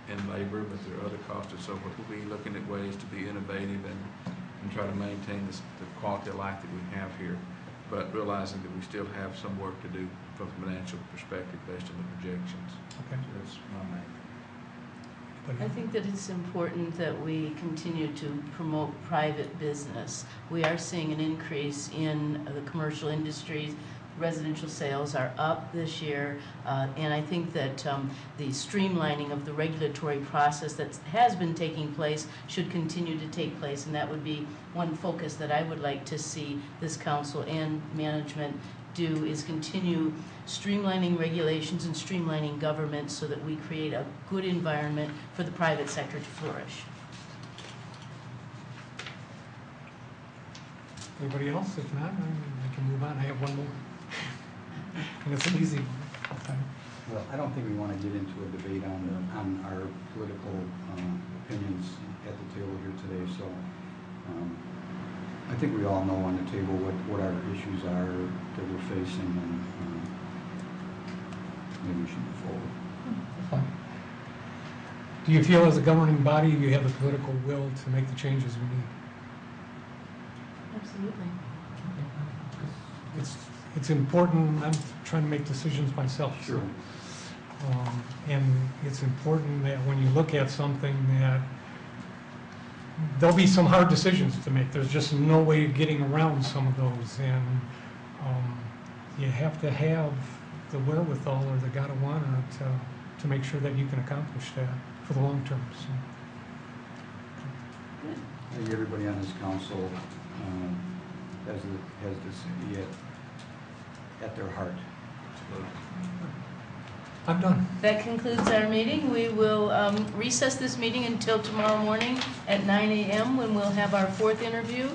in labor, but there are other costs and so forth. We'll be looking at ways to be innovative and try to maintain the quality of life that we have here, but realizing that we still have some work to do from a financial perspective based on the projections. Okay. So that's my main. I think that it's important that we continue to promote private business. We are seeing an increase in the commercial industries. Residential sales are up this year, and I think that the streamlining of the regulatory process that has been taking place should continue to take place, and that would be one focus that I would like to see this council and management do, is continue streamlining regulations and streamlining government so that we create a good environment for the private sector to flourish. Anybody else? If not, I can move on. I have one more. And it's an easy one. Okay. Well, I don't think we want to get into a debate on our political opinions at the table here today, so I think we all know on the table what our issues are that we're facing, and maybe we should move forward. Fine. Do you feel as a governing body you have the political will to make the changes we need? Absolutely. It's important. I'm trying to make decisions myself. Sure. And it's important that when you look at something that there'll be some hard decisions to make. There's just no way of getting around some of those, and you have to have the wherewithal or the gotta-wanna to make sure that you can accomplish that for the long term. So. Good. I think everybody on this council has the city at their heart. I'm done. That concludes our meeting. We will recess this meeting until tomorrow morning at 9 a.m. when we'll have our fourth interview.